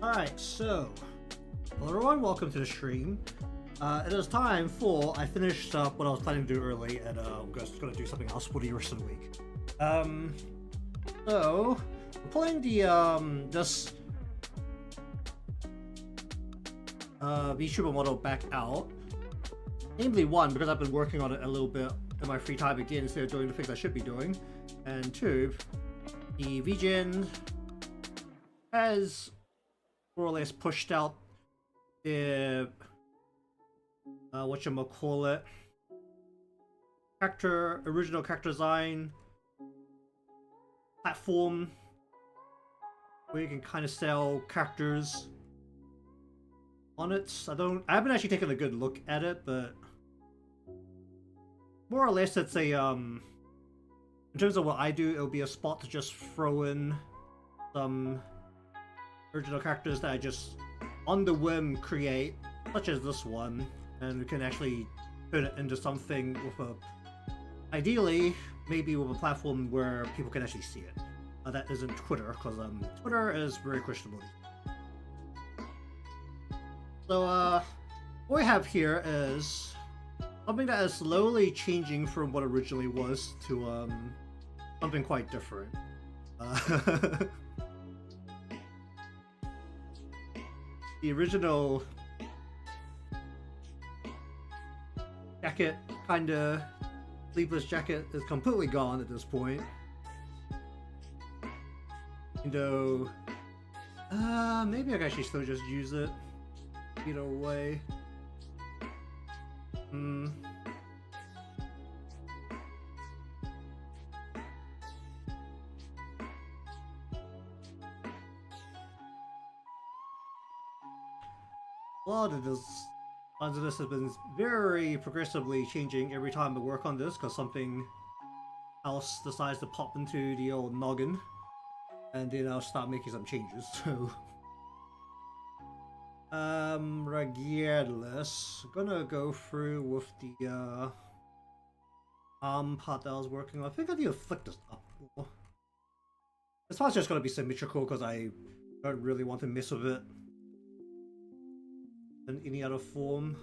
Alright, so hello everyone, welcome to the stream. It is time for I finished up what I was planning to do early, and I'm just gonna do something else for the rest of the week. So we're pulling the this Vtuber model back out. Namely, one, because I've been working on it a little bit in my free time again instead of doing the things I should be doing, and two, the VGen has more or less pushed out the whatchamacallit original character design platform where you can kind of sell characters on it. I haven't actually taken a good look at it, but more or less it's a in terms of what I do, it'll be a spot to just throw in some original characters that I just on the whim create, such as this one, and we can actually turn it into something with a, ideally, maybe with a platform where people can actually see it. That isn't Twitter, because Twitter is very questionable. So what we have here is something that is slowly changing from what originally was to something quite different. The original jacket, kinda sleeveless jacket, is completely gone at this point. You know, maybe I can actually still just use it either way. A lot of this has been very progressively changing every time I work on this, because something else decides to pop into the old noggin, and then I'll start making some changes. So regardless, I'm gonna go through with the arm part that I was working on. I think I need to flick this up more. This part's just gonna be symmetrical because I don't really want to mess with it in any other form.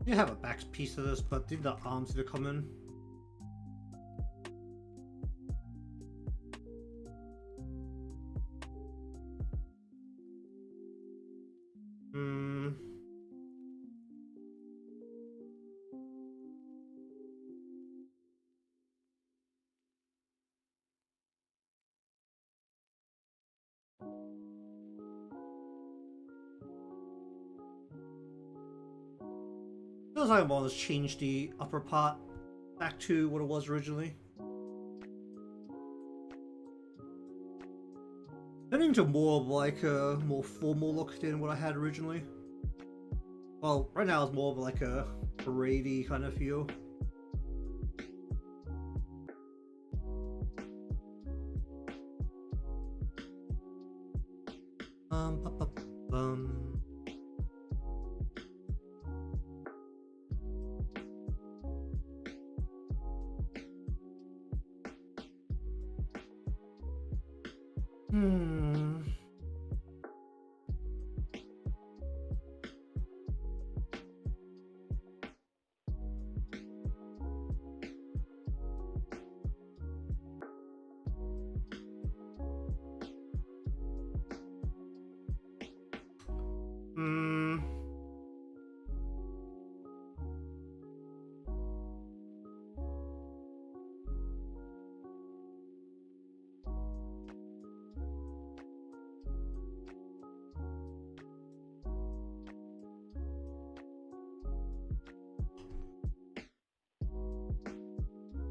You have a back piece of this, but did the arms need to come in? Feels like I want to change the upper part back to what it was originally. Turning to more of like a more formal look than what I had originally. Well, right now it's more of like a parade-y kind of feel.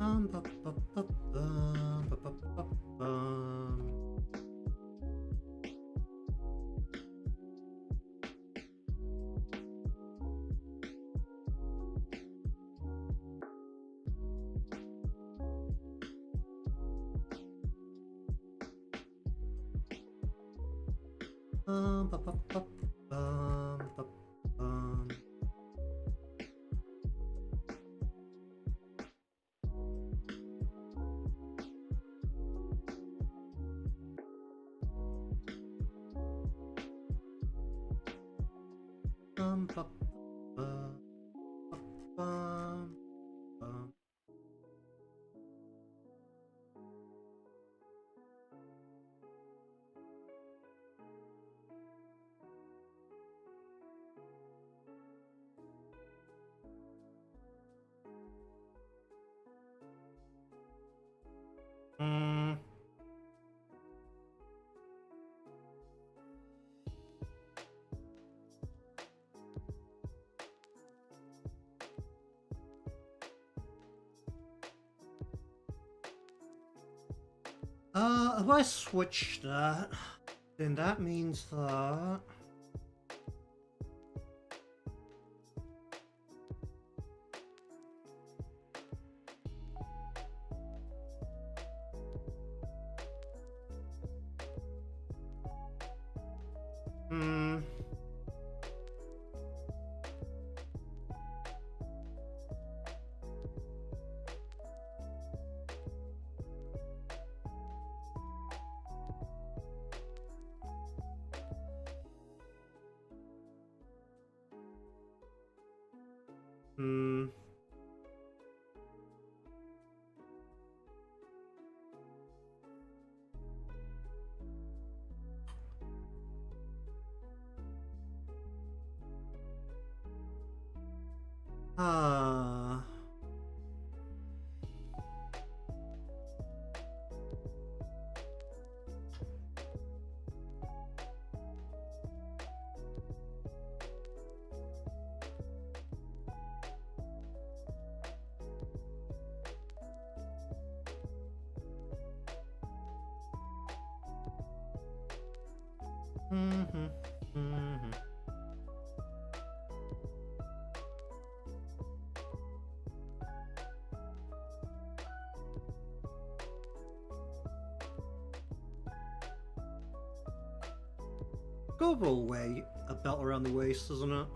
bu- bu- bu- bum, bu- bu- bu- bum. Bum, bu- bu- bu- bum, bu- bum. Bum, bu- bu- bum, bum. Mm. If I switch that, then that means that... Hmm. Hmm. Ah. Mm-hmm. Mm-hmm. Go away, a belt around the waist, isn't it?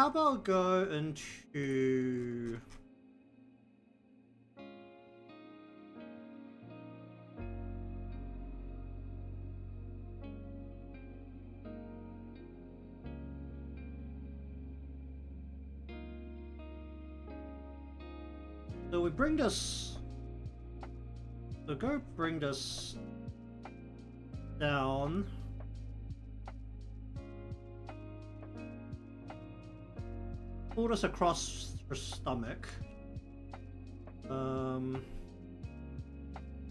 How about go into... So we bring this... So go bring this down. Pull this across her stomach.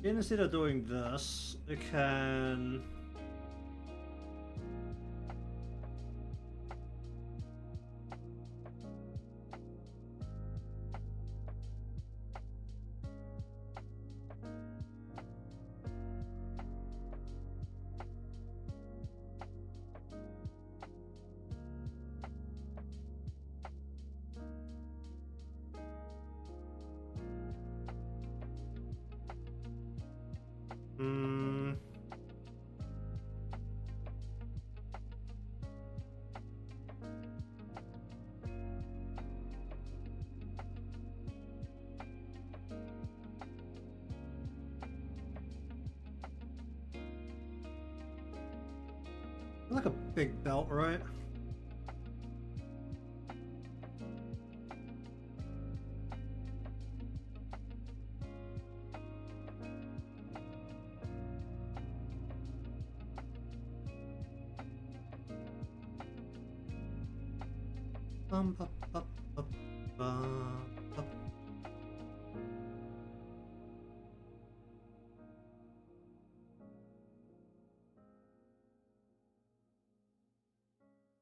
Instead of doing this, we can... like a big belt, right? Bum, bum, bum, bum, bum, bum.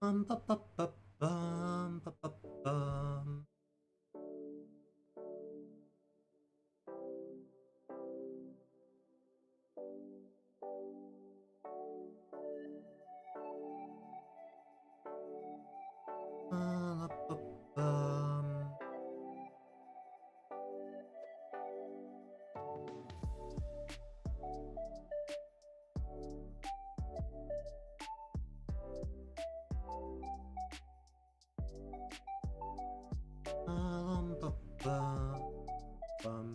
Ba, ba, ba, bum, ba, ba, bum. Ba, ba, bum. Ba, ba, bum.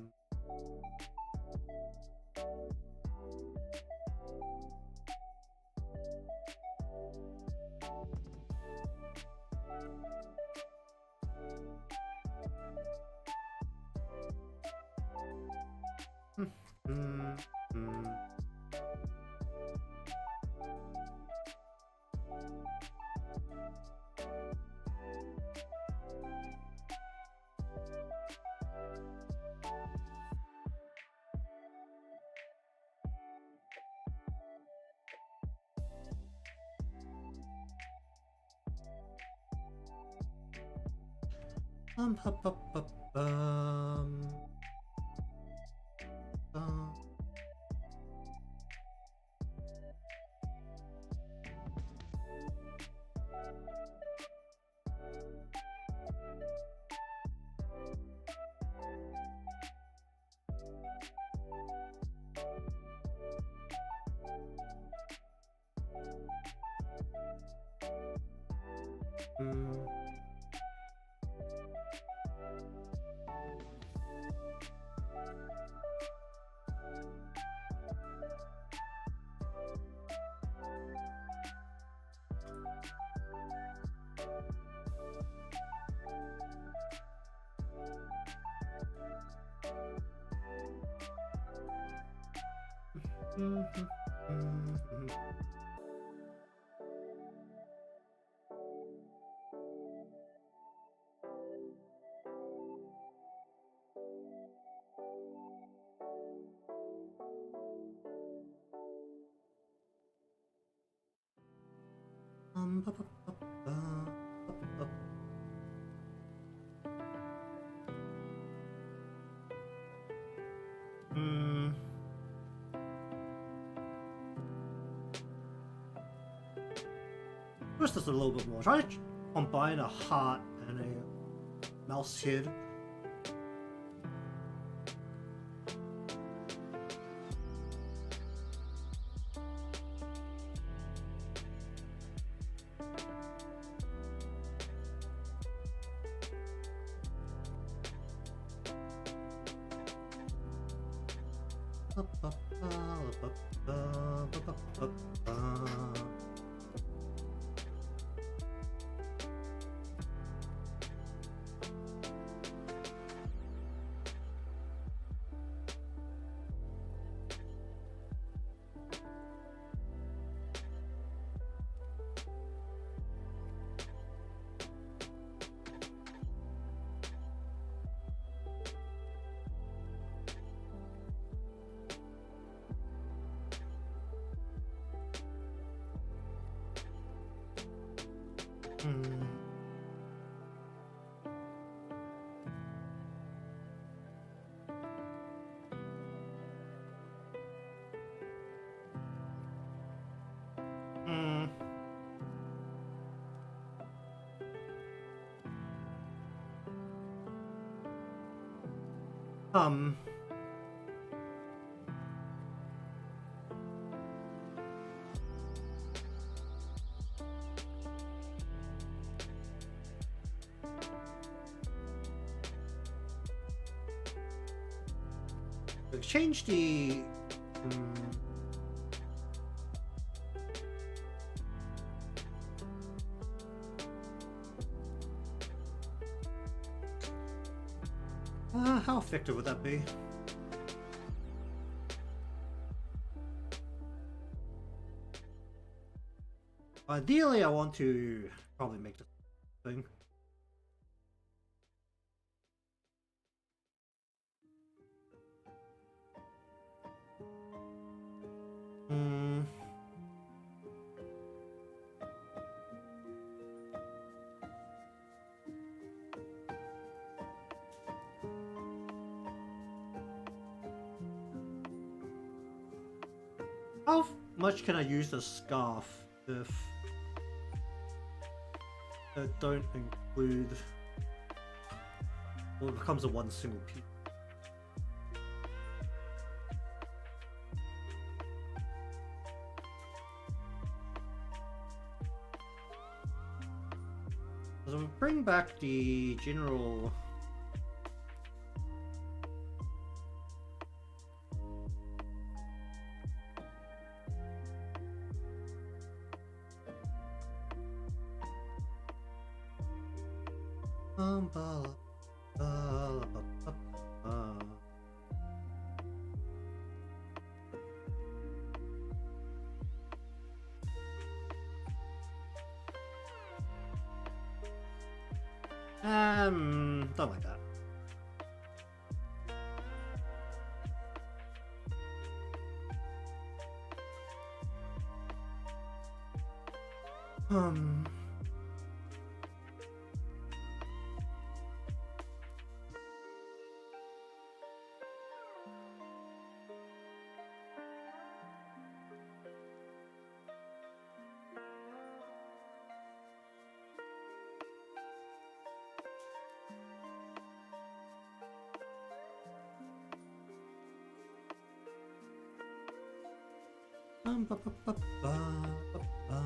Mm, mm. Ba, ba, ba, bum. Bum. Mm. Mhm, mhm. Ba, ba, ba, ba, ba, ba. Mm. Twist this a little bit more. Try to combine a heart and a mouse head. Ba, ba, ba, ba, ba, ba, ba, ba, ba. Mm. Mm. Um. Change the. How effective would that be? Ideally, I want to probably make this thing. Hmm. How much can I use the scarf if I don't include, well, it becomes a one single piece. So we'll bring back the general. Ba, ba, ba, ba, ba. Don't like that. Ba, ba, ba, ba, ba, ba.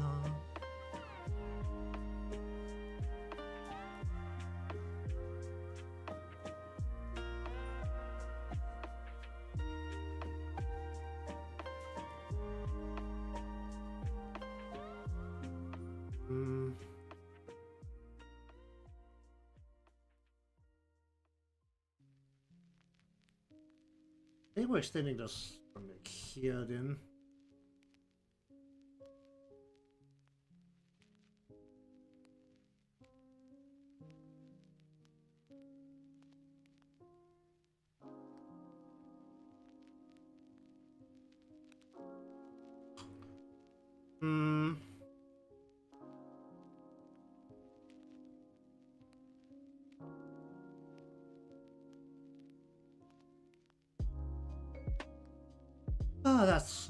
Maybe we're extending this from here then. Ah, that's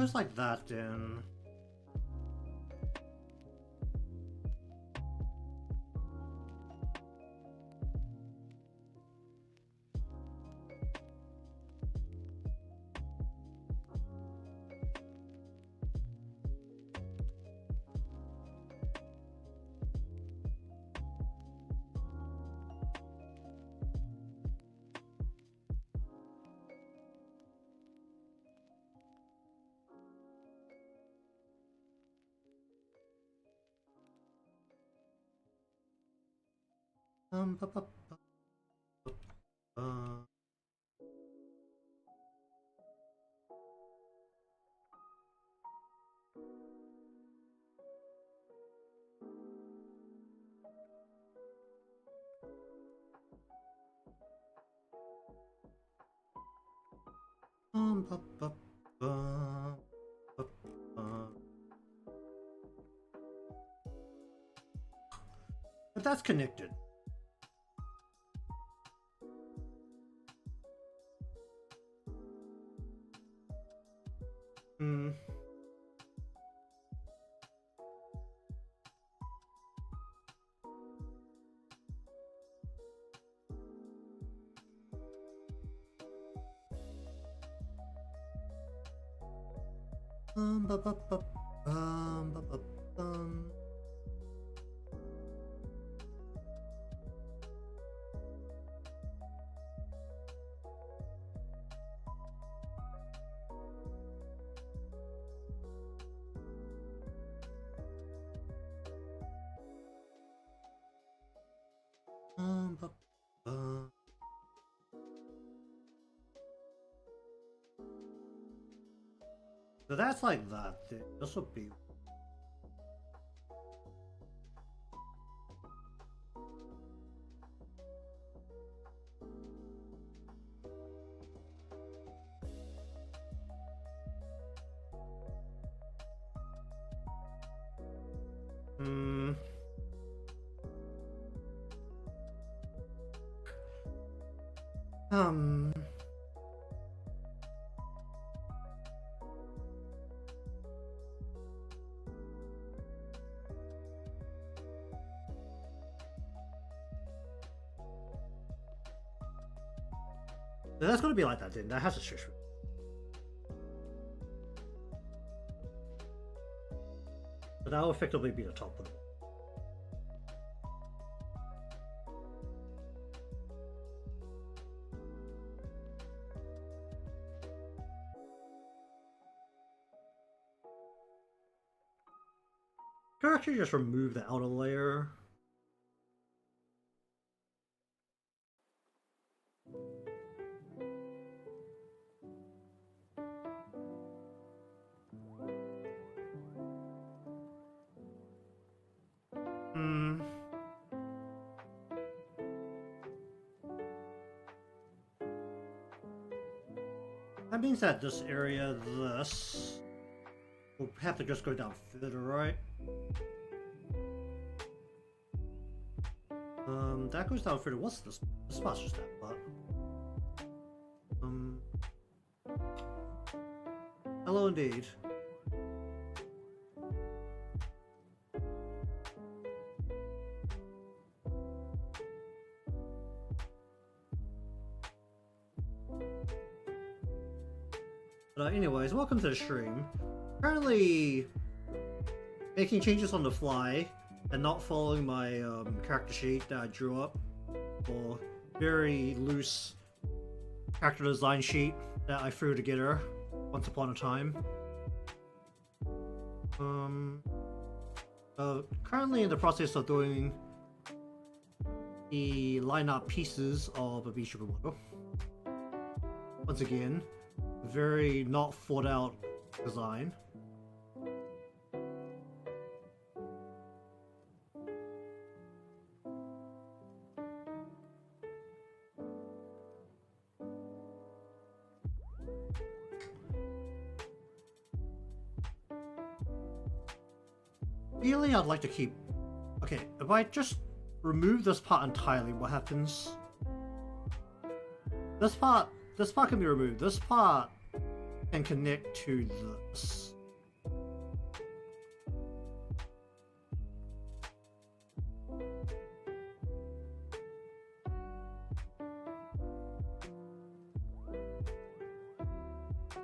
goes like that then. Ba, ba, ba, ba. Ba, ba, ba, ba, ba. But that's connected. Ba, ba, ba, ba, ba, bum. Ba, ba. So that's like that. This will be. Hmm. That's gonna be like that then. That has a shush. But that will effectively be the top of it. Could actually just remove the outer layer. That means that this area, this, will have to just go down further, right? That goes down further. What's this? This spot's just that part. Hello indeed. But anyways, welcome to the stream. Currently making changes on the fly and not following my character sheet that I drew up, or very loose character design sheet that I threw together once upon a time. Currently in the process of doing the line-up pieces of a Vtuber model. Once again, very not thought out design. Ideally, I'd like to keep... Okay, if I just remove this part entirely, what happens? This part can be removed. This part can connect to this.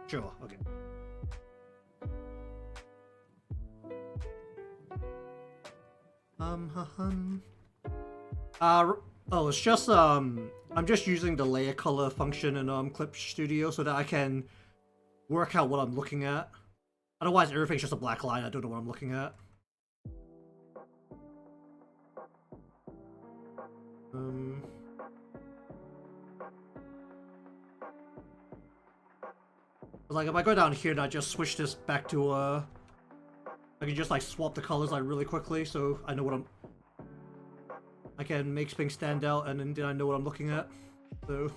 Sure, okay. Oh, it's just, I'm just using the layer color function in Clip Studio so that I can work out what I'm looking at. Otherwise, everything's just a black line. I don't know what I'm looking at. Like, if I go down here and I just switch this back to, I can just, like, swap the colors, like, really quickly, so I know what I can make things stand out, and then I know what I'm looking at, so...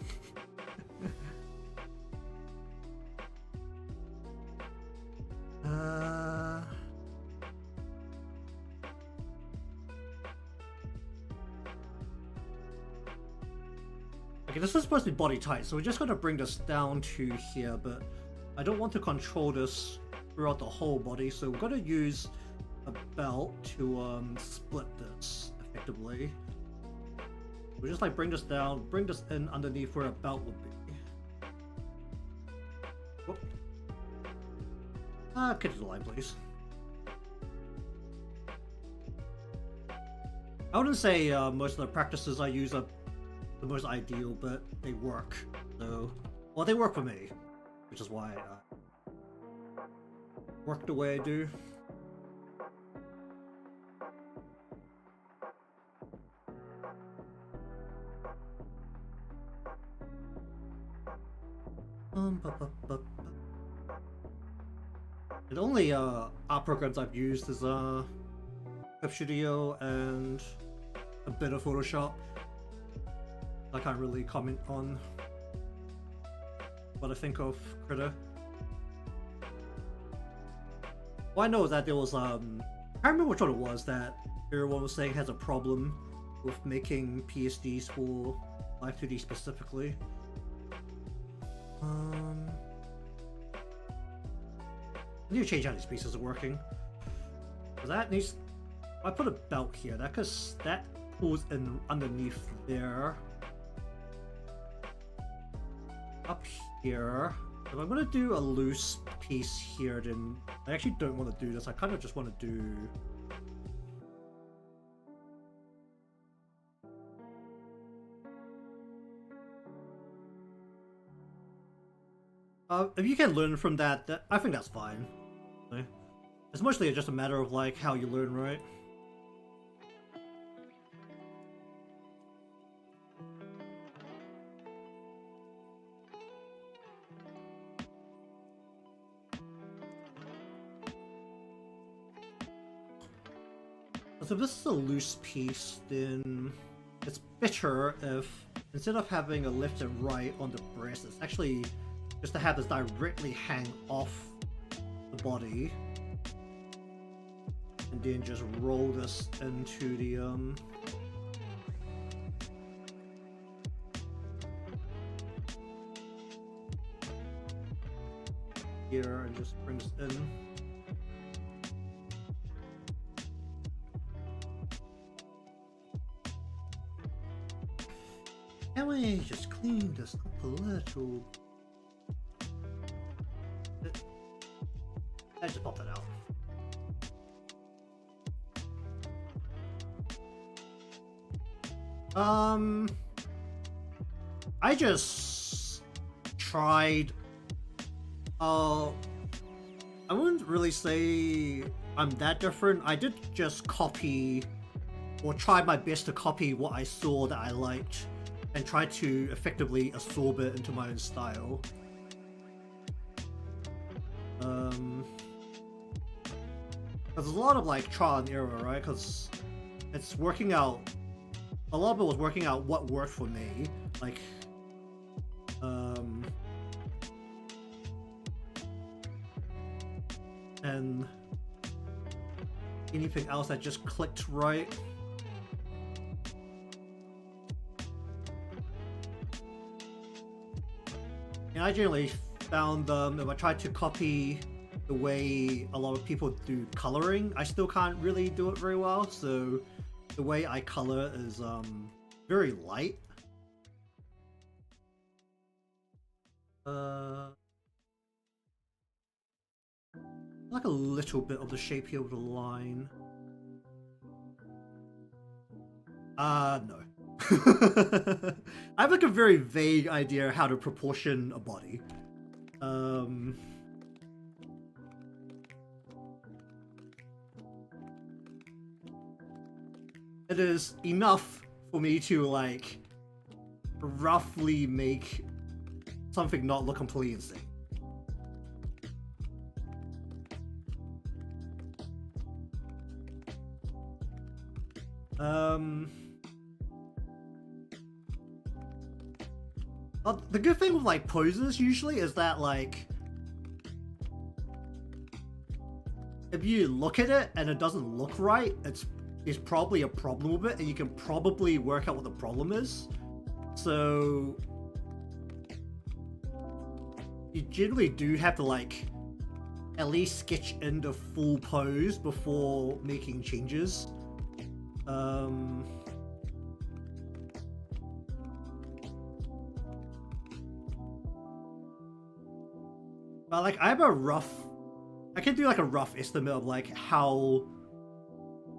Okay, this is supposed to be body tight, so we're just gonna bring this down to here, but I don't want to control this throughout the whole body, so we're gonna use a belt to split this effectively. We'll just like bring this down, bring this in underneath where a belt would be. Whoop. Get to the line, please. I wouldn't say most of the practices I use are the most ideal, but they work. So, well, they work for me, which is why I work the way I do. The only art programs I've used is Clip Studio and a bit of Photoshop. I can't really comment on what I think of Critter. Well, I know that there was I can't remember which one it was that everyone was saying has a problem with making PSDs for Live2D specifically. I need to change how these pieces are working. That needs. I put a belt here. That pulls in underneath there. Up here. If I'm gonna do a loose piece here, then I actually don't want to do this. I kind of just want to do. If you can learn from that, I think that's fine. It's mostly just a matter of like how you learn, right? So if this is a loose piece, then it's better if instead of having a left and right on the breast, it's actually just to have this directly hang off the body. And then just roll this into the here and just brings it in. Can we just clean this up a little? I just popped it out. I just tried. I wouldn't really say I'm that different. I did just copy, or try my best to copy what I saw that I liked, and try to effectively absorb it into my own style. There's a lot of like trial and error, right? Because it's working out. A lot of it was working out what worked for me, like, and anything else that just clicked right. And I generally found if I tried to copy the way a lot of people do coloring, I still can't really do it very well. So the way I color is very light. Like a little bit of the shape here with a line. No. I have like a very vague idea how to proportion a body. It is enough for me to like roughly make something not look completely insane. The good thing with like poses usually is that like if you look at it and it doesn't look right, there's probably a problem with it, and you can probably work out what the problem is. So you generally do have to like at least sketch in the full pose before making changes. But like I can do like a rough estimate of like how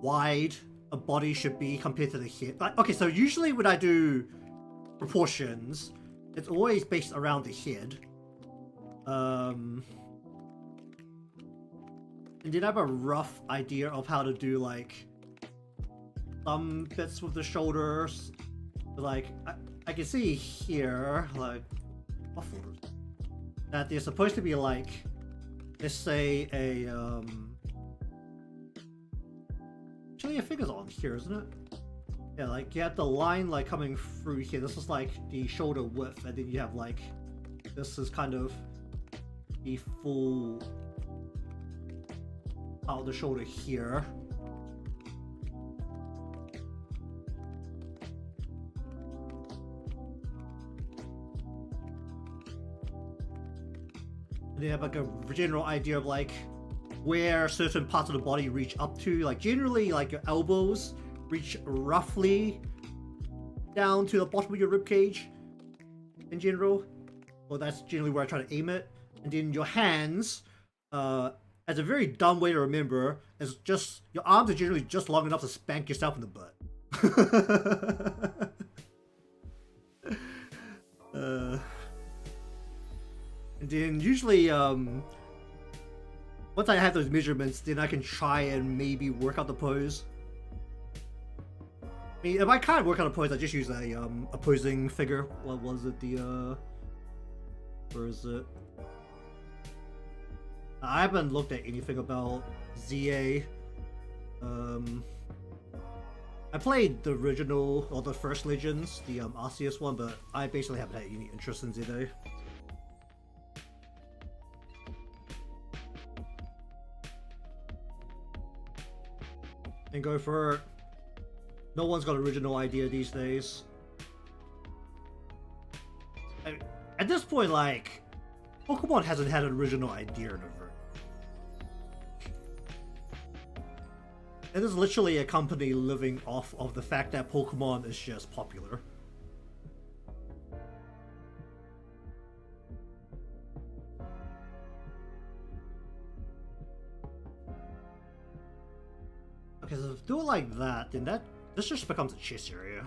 wide a body should be compared to the head. Like, okay, so usually when I do proportions, it's always based around the head. And then I have a rough idea of how to do like some bits with the shoulders. Like I can see here, like that they're supposed to be like let's say actually I think it's on here, isn't it? Yeah, like you have the line like coming through here. This is like the shoulder width, and then you have like this is kind of the full out of the shoulder here. And you have like a general idea of like where certain parts of the body reach up to. Like generally, like your elbows reach roughly down to the bottom of your rib cage in general. Well, that's generally where I try to aim it. And then your hands, as a very dumb way to remember, is just your arms are generally just long enough to spank yourself in the butt. And then usually, once I have those measurements, then I can try and maybe work out the pose. I mean, if I can't work out a pose, I just use a posing figure. What was it? Where is it? I haven't looked at anything about ZA. I played the original, or the first Legends, the Arceus one, but I basically haven't had any interest in ZA. And go for it. No one's got original idea these days. I mean, at this point, like, Pokemon hasn't had an original idea in over. It is literally a company living off of the fact that Pokemon is just popular. Okay, so if I do it like that, then this just becomes a chess area.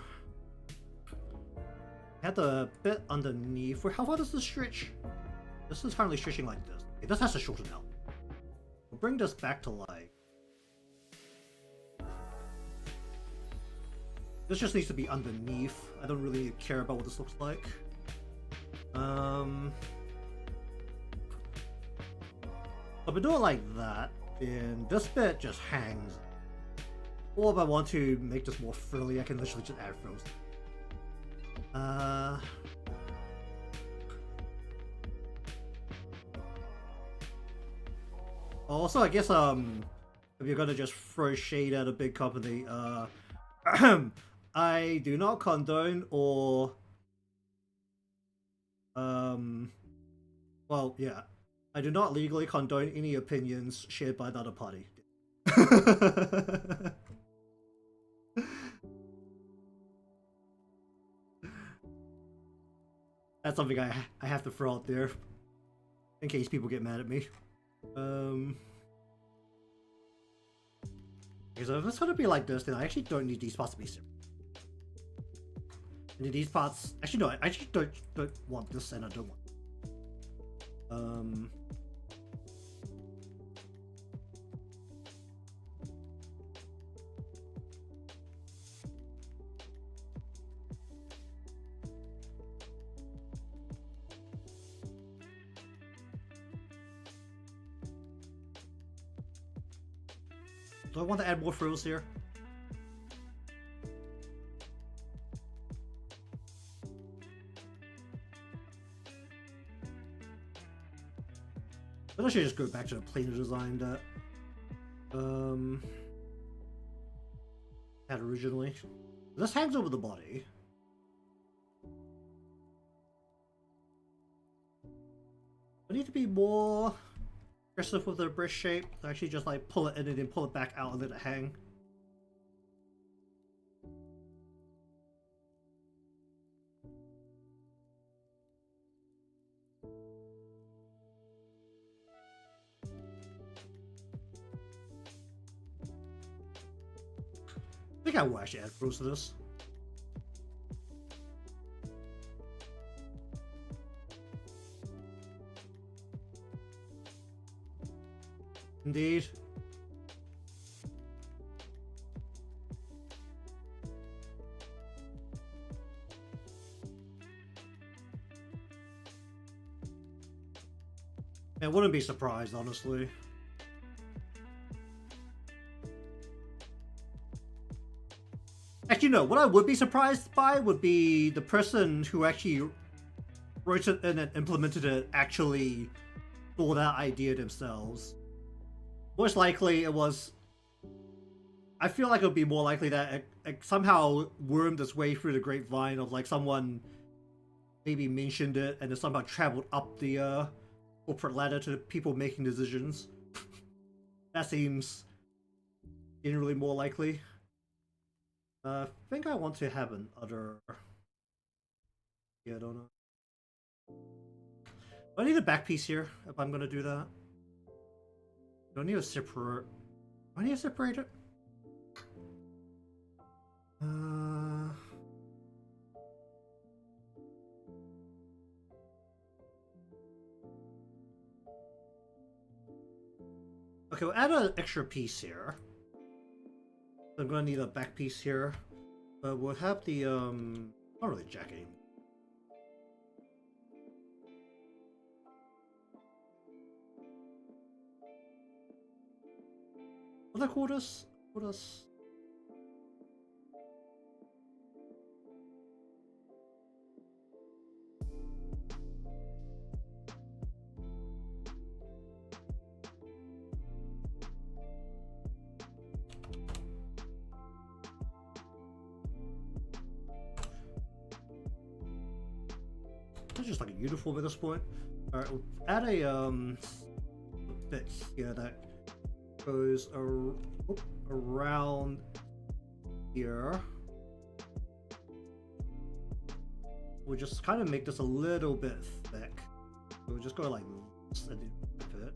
Had the bit underneath. How far does this stretch? This is currently stretching like this. Okay, this has to shorten out. We'll bring this back to like. This just needs to be underneath. I don't really care about what this looks like. If we do it like that, then this bit just hangs. Or if I want to make this more frilly, I can literally just add frills. Also, I guess if you're gonna just throw shade at a big company, I do not condone or well, yeah, I do not legally condone any opinions shared by another party. That's something I have to throw out there in case people get mad at me. Okay, so if it's gonna be like this, then I actually don't need these parts to be separate. And these parts, actually no, I actually don't want this, and I don't want. Do I want to add more frills here? But I should just go back to the planar design that had originally. This hangs over the body. I need to be more aggressive with the breast shape. So actually just like pull it in and then pull it back out and let it hang. I think I will actually add frills to this. Indeed. I wouldn't be surprised, honestly. Actually, no. What I would be surprised by would be the person who actually wrote it and implemented it actually saw that idea themselves. Most likely, it was. I feel like it would be more likely that it somehow wormed its way through the grapevine of like someone maybe mentioned it and it somehow traveled up the corporate ladder to people making decisions. That seems generally more likely. I think I want to have an other. Yeah, I don't know. Do I need a back piece here if I'm gonna do that? Do I need a separate? Do I need a separator? Okay, we'll add an extra piece here. I'm gonna need a back piece here, but we'll have the not really jack anymore. What did I call this? It's just like a uniform at this point. Alright, we'll add a bit here that goes around here. We'll just kind of make this a little bit thick. We'll just go like this and do it.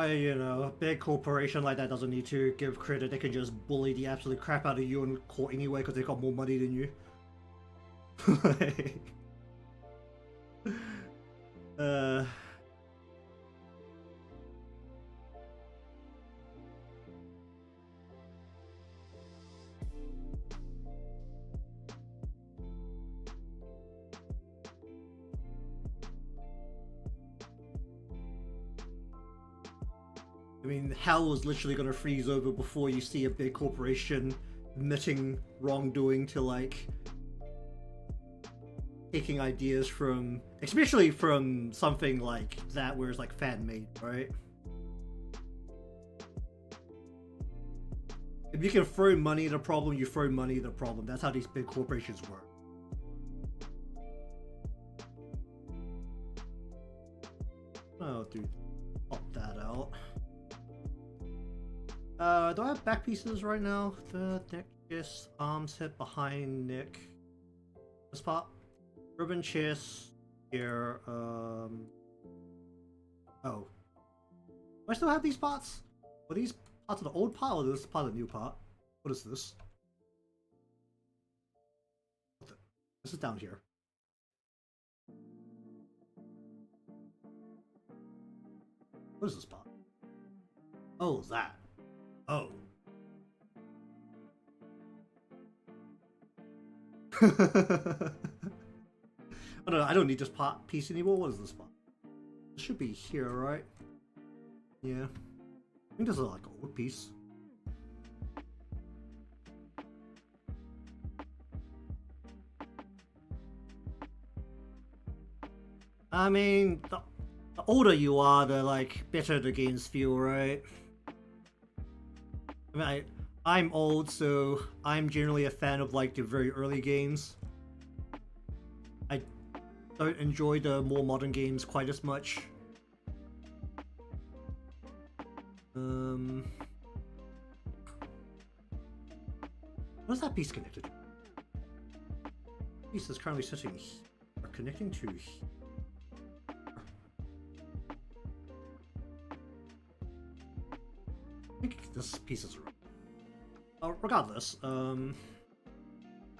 You know, a big corporation like that doesn't need to give credit. They can just bully the absolute crap out of you in court anyway because they got more money than you. I mean, hell is literally gonna freeze over before you see a big corporation admitting wrongdoing to like taking ideas from, especially from something like that where it's like fan-made, right? If you can throw money at a problem, you throw money at a problem. That's how these big corporations work. Oh, dude, pop that out. Do I have back pieces right now? The neck, chest, arms, hip, behind, neck. This part. Ribbon, chest, here, Oh. Do I still have these parts? Are these parts of the old part or is this part of the new part? What is this? This is down here. What is this part? Oh, that. Oh. I don't need this piece anymore. What is this part? It should be here, right? Yeah. I think this is like a wood piece. I mean, the older you are, the like better the games feel, right? I mean, I'm old, so I'm generally a fan of like the very early games. I don't enjoy the more modern games quite as much. What's that piece connected to? Piece is currently sitting here, or connecting to here. I think this piece is wrong. Regardless,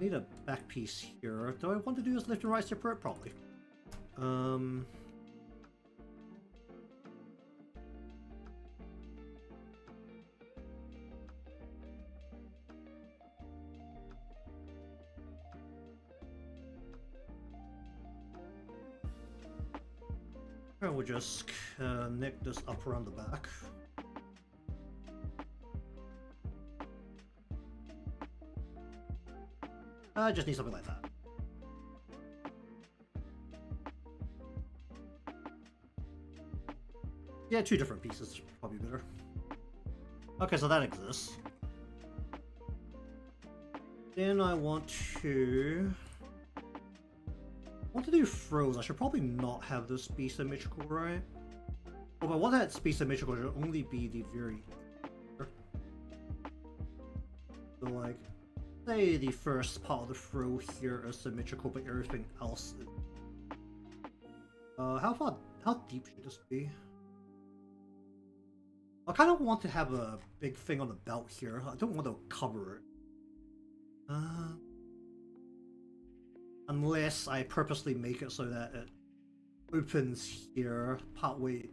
need a back piece here. Do I want to do this left and right separate? Probably. We'll just nick this up around the back. I just need something like that. Yeah, 2 different pieces is probably better. Okay, so that exists. Then I want to do throws. I should probably not have this be symmetrical, right? Oh, but what that be symmetrical should only be the very... So like, say the first part of the throw here is symmetrical, but everything else is... how deep should this be? I kind of want to have a big thing on the belt here. I don't want to cover it. Unless I purposely make it so that it opens here, partway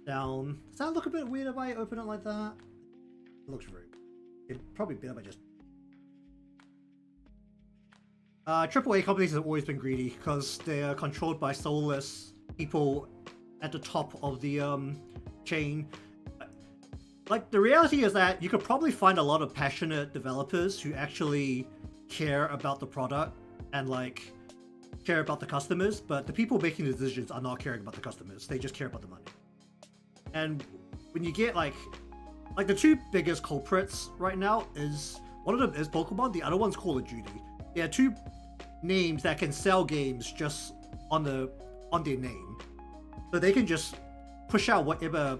down. Does that look a bit weird if I open it like that? It looks very... It'd probably be if I just... AAA companies have always been greedy because they are controlled by soulless people at the top of the chain. Like, the reality is that you could probably find a lot of passionate developers who actually care about the product and like care about the customers, but the people making the decisions are not caring about the customers. They just care about the money. And when you get like the 2 biggest culprits right now is, one of them is Pokemon, the other one's Call of Duty. They are 2 names that can sell games just on their name. So they can just push out whatever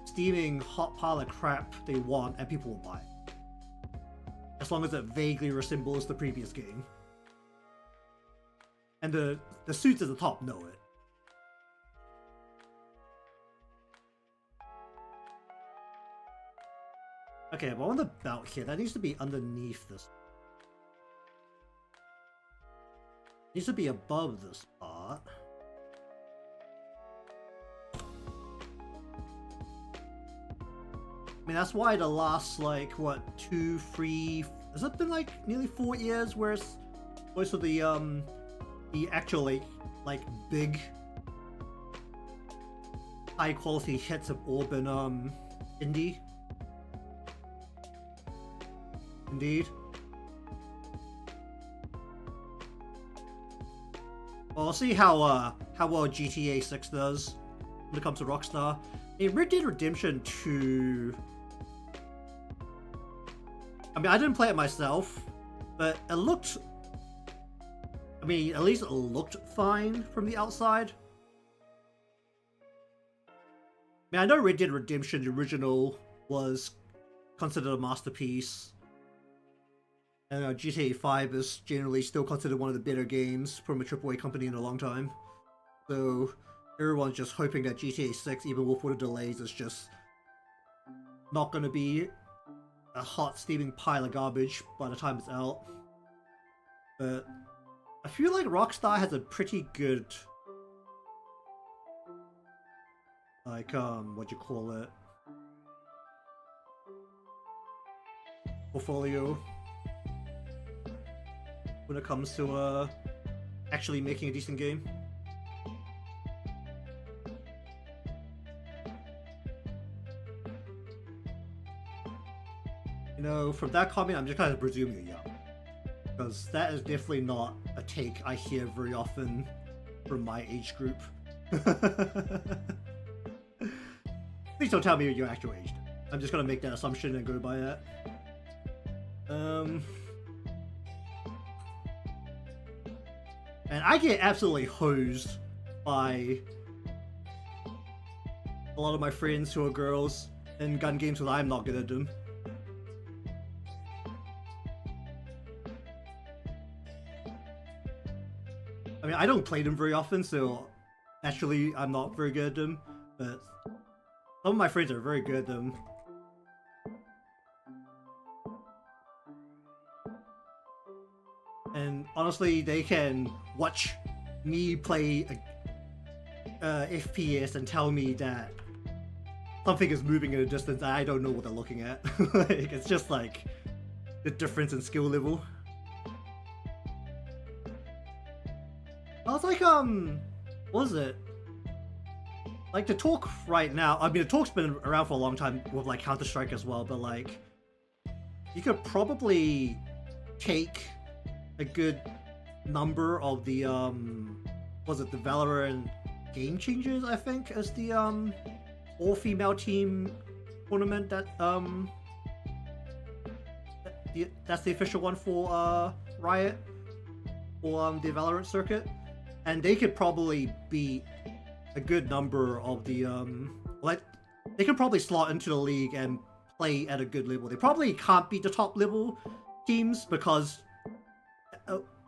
steaming hot pile of crap they want and people will buy it. As long as it vaguely resembles the previous game. And the suits at the top know it. Okay, but on the belt here, that needs to be underneath this. It needs to be above this part. I mean, that's why the last, like, what, 2, 3... Has it been, like, nearly 4 years where most of the actual, like, big, high-quality hits have all been, indie? Indeed. Well, I'll see how well GTA 6 does when it comes to Rockstar. In Red Dead Redemption 2... I mean, I didn't play it myself, but it looked... I mean, at least it looked fine from the outside. I mean, I know Red Dead Redemption, the original, was considered a masterpiece. And GTA 5 is generally still considered one of the better games from a AAA company in a long time. So everyone's just hoping that GTA 6, even with all the delays, is just not going to be a hot steaming pile of garbage by the time it's out. But I feel like Rockstar has a pretty good, like, what you call it, portfolio when it comes to actually making a decent game. You know, from that comment, I'm just kind of presuming yeah. Because that is definitely not a take I hear very often from my age group. Please don't tell me your actual age. I'm just gonna make that assumption and go by that. And I get absolutely hosed by a lot of my friends who are girls in gun games because I'm not good at them. I mean, I don't play them very often, so naturally I'm not very good at them, but some of my friends are very good at them. And honestly, they can watch me play FPS and tell me that something is moving in a distance and I don't know what they're looking at. Like, it's just like the difference in skill level. I was like, what was it? like the talk right now, I mean, the talk's been around for a long time with like Counter-Strike as well, but like you could probably take a good number of the was it the Valorant Game Changers, I think, as the all-female team tournament that that's the official one for Riot or the Valorant circuit, and they could probably beat a good number of the like they could probably slot into the league and play at a good level. They probably can't beat the top level teams because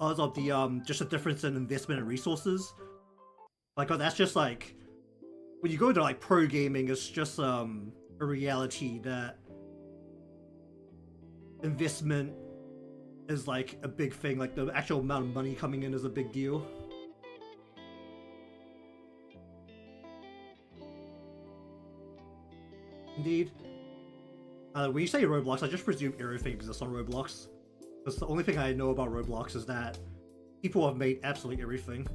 of the just a difference in investment and resources. Like, that's just like when you go to like pro gaming, it's just a reality that investment is like a big thing. Like the actual amount of money coming in is a big deal. Indeed. When you say Roblox, I just presume everything exists on Roblox. Because the only thing I know about Roblox is that people have made absolutely everything.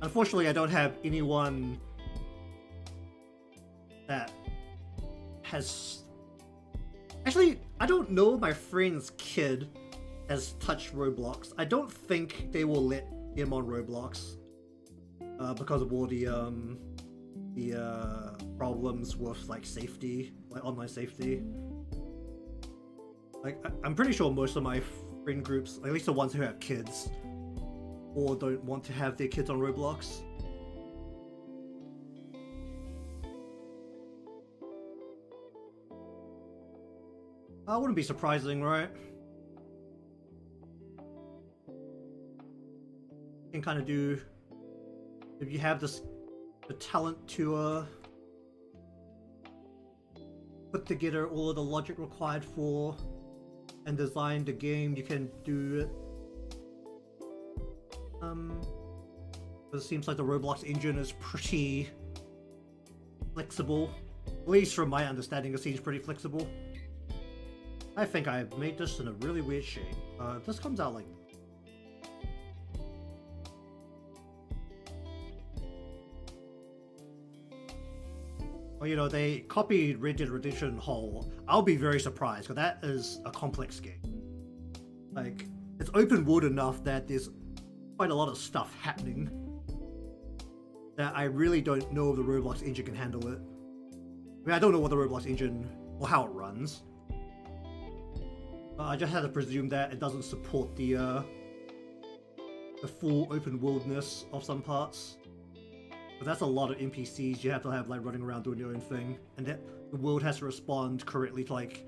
Unfortunately, I don't have anyone that has... Actually, I don't know my friend's kid has touched Roblox. I don't think they will let him on Roblox because of all the problems with like safety, like online safety. Like I'm pretty sure most of my friend groups, at least the ones who have kids, or don't want to have their kids on Roblox. That wouldn't be surprising, right? You can kind of do, if you have the talent to put together all of the logic required for and design the game, you can do it. But it seems like the Roblox engine is pretty flexible. At least from my understanding, it seems pretty flexible. I think I've made this in a really weird shape. This comes out like... Well, you know, they copied Red Dead Redemption whole. I'll be very surprised, because that is a complex game. Like, it's open world enough that there's quite a lot of stuff happening that I really don't know if the Roblox engine can handle it. I mean, I don't know what the Roblox engine, or how it runs. I just had to presume that it doesn't support the full open worldness of some parts. But that's a lot of NPCs you have to have like running around doing your own thing, and that the world has to respond correctly to like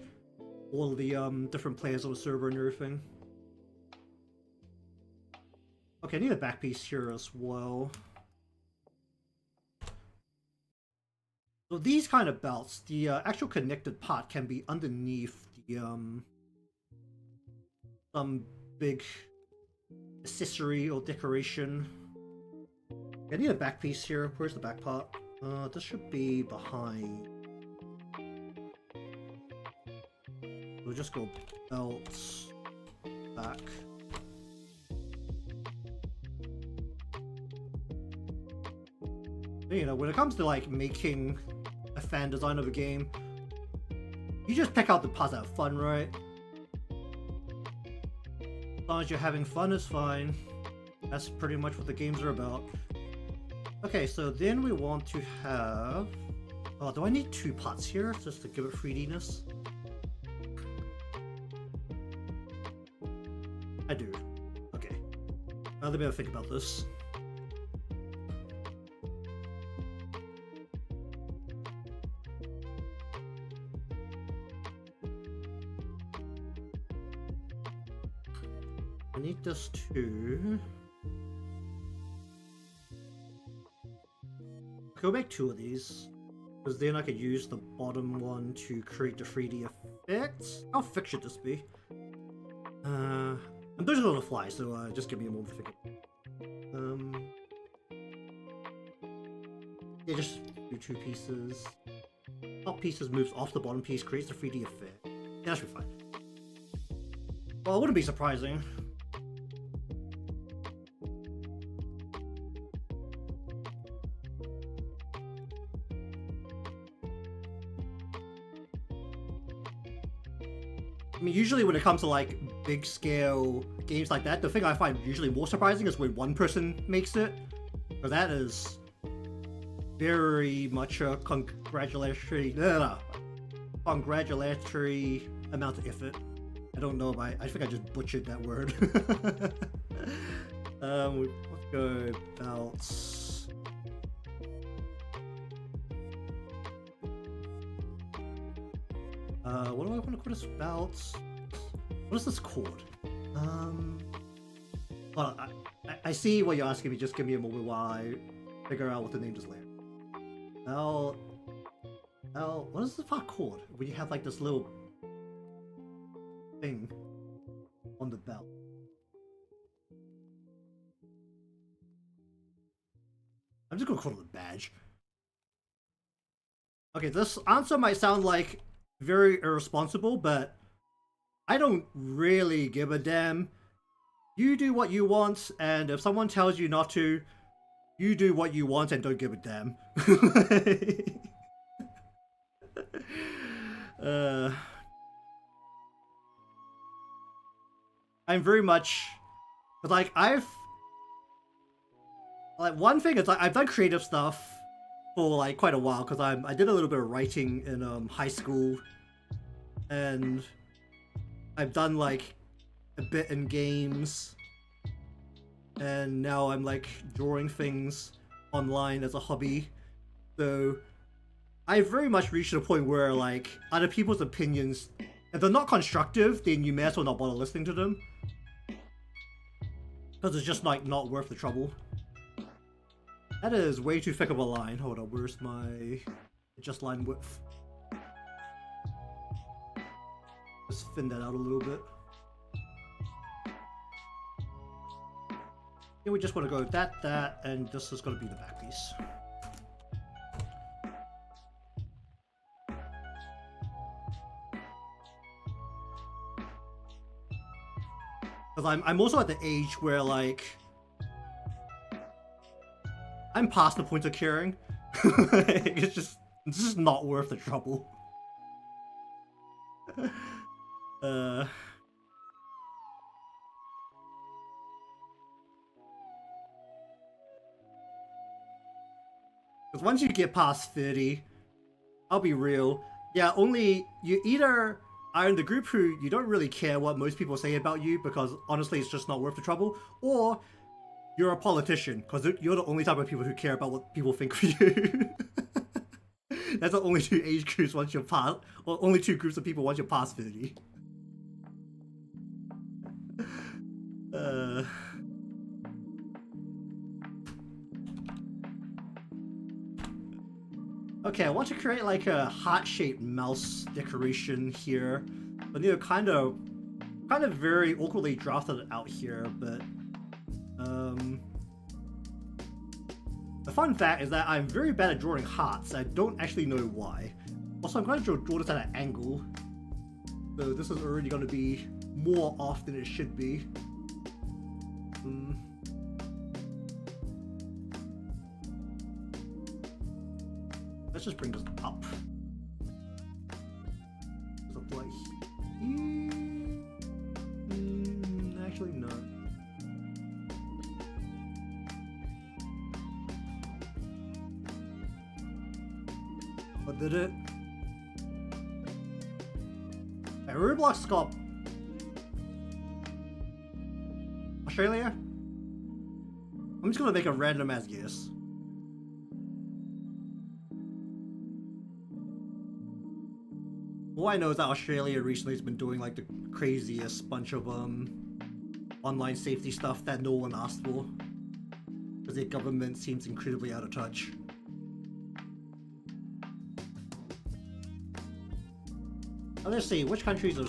all of the different players on the server and everything. Okay, I need a back piece here as well. So these kind of belts, the actual connected part can be underneath the some big accessory or decoration. I need a back piece here. Where's the back part? This should be behind. We'll just go belts, back. You know, when it comes to like making a fan design of a game, you just pick out the parts that are fun, right? As long as you're having fun, it's fine. That's pretty much what the games are about. Okay, so then we want to have... Oh, do I need two parts here just to give it 3D-ness? I do. Okay. Let me have a think about this. I need this too. Go make two of these, because then I could use the bottom one to create the 3D effects. How thick should this be? I'm doing it on the fly, so just give me a moment to think. Yeah, just do two pieces. Top pieces moves off the bottom piece, creates the 3D effect. Yeah, that should be fine. Well, it wouldn't be surprising. I mean, usually when it comes to like big scale games like that, the thing I find usually more surprising is when one person makes it. Because that is very much a congratulatory amount of effort. I don't know if I think I just butchered that word. Let's go belts. What do I want to call this? Belts. What is this called? Well, I see what you're asking me. Just give me a moment while I figure out what the name is later. What is this part called? When you have like this little thing on the belt. I'm just gonna call it a badge. Okay, this answer might sound like very irresponsible, but I don't really give a damn. You do what you want, and if someone tells you not to, you do what you want and don't give a damn. I'm very much like one thing is I've done creative stuff for like quite a while because I did a little bit of writing in high school, and I've done like a bit in games, and now I'm like drawing things online as a hobby. So I very much reached a point where like other people's opinions, if they're not constructive, then you may as well not bother listening to them, because it's just like not worth the trouble. That is way too thick of a line. Hold on, where's my adjust line width? Let's thin that out a little bit. Yeah, we just want to go that, and this is going to be the back piece. Because I'm also at the age where like I'm past the point of caring. It's just not worth the trouble. Because once you get past 30, I'll be real. Yeah, only you either are in the group who you don't really care what most people say about you because honestly it's just not worth the trouble, or you're a politician because you're the only type of people who care about what people think of you. That's the only two age groups once you're past, or only two groups of people once you're past 30. Okay, I want to create like a heart-shaped mouse decoration here, but you know, kind of very awkwardly drafted out here. But the fun fact is that I'm very bad at drawing hearts. I don't actually know why. Also, I'm going to draw this at an angle, so this is already going to be more off than it should be. Let's just bring this up. Like actually no. What did it? Hey, Roblox got Australia? I'm just gonna make a random ass guess. All I know is that Australia recently has been doing like the craziest bunch of online safety stuff that no one asked for, because their government seems incredibly out of touch. Now let's see, which countries are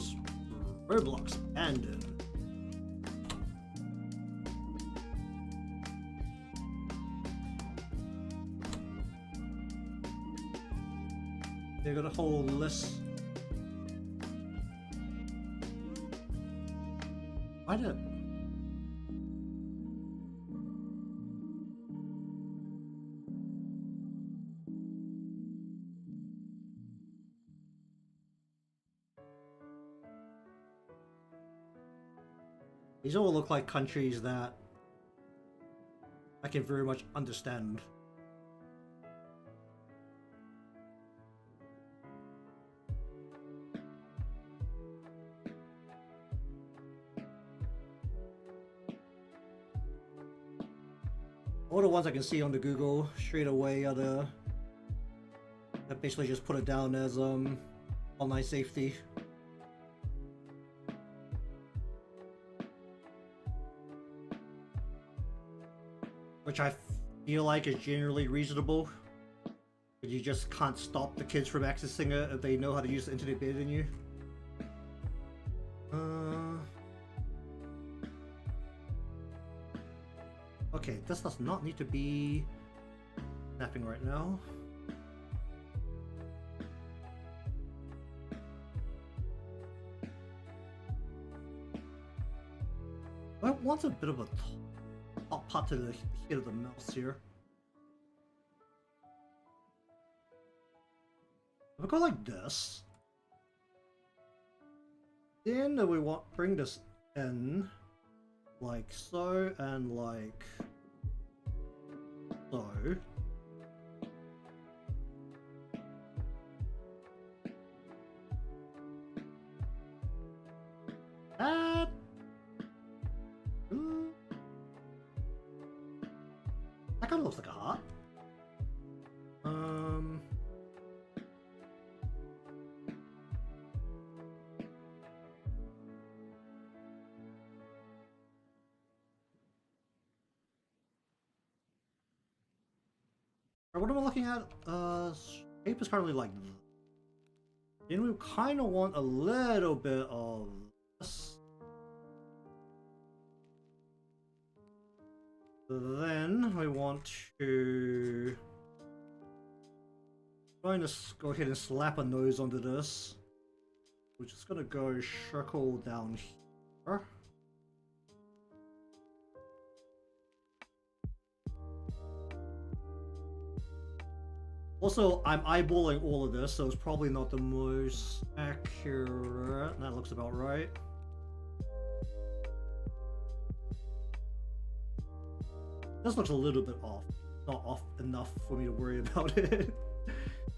Roblox banned in? They got a whole list. Why did... These all look like countries that I can very much understand. All the ones I can see on the Google straight away are the that basically just put it down as online safety. Which I feel like is generally reasonable. But you just can't stop the kids from accessing it if they know how to use the internet better than you. Okay, this does not need to be snapping right now. I want a bit of a top part to the head of the mouse here. If I go like this, then we want bring this in like so and like so. That kind of looks like a heart. What am I looking at? Shape is currently like this. Then we kind of want a little bit of this. Then we want to go ahead and slap a nose onto this. We're just gonna go circle down here. Also, I'm eyeballing all of this, so it's probably not the most accurate. That looks about right. This looks a little bit off. Not off enough for me to worry about it.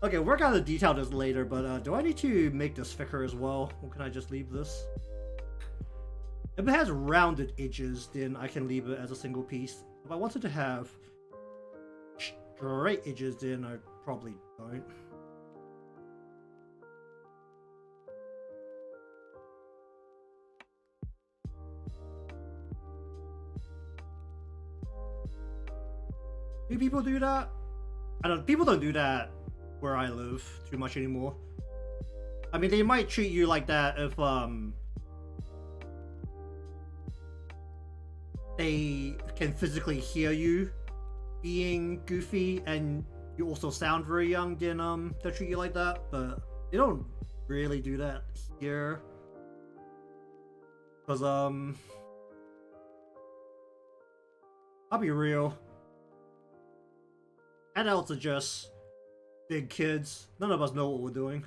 Okay, work out the detail this later, but do I need to make this thicker as well? Or can I just leave this? If it has rounded edges, then I can leave it as a single piece. If I wanted to have straight edges, then I probably don't. Do people do that? I don't. People don't do that where I live too much anymore. I mean, they might treat you like that if they can physically hear you being goofy and you also sound very young. Then they'll treat you like that. But they don't really do that here, because I'll be real. Adults are just big kids. None of us know what we're doing.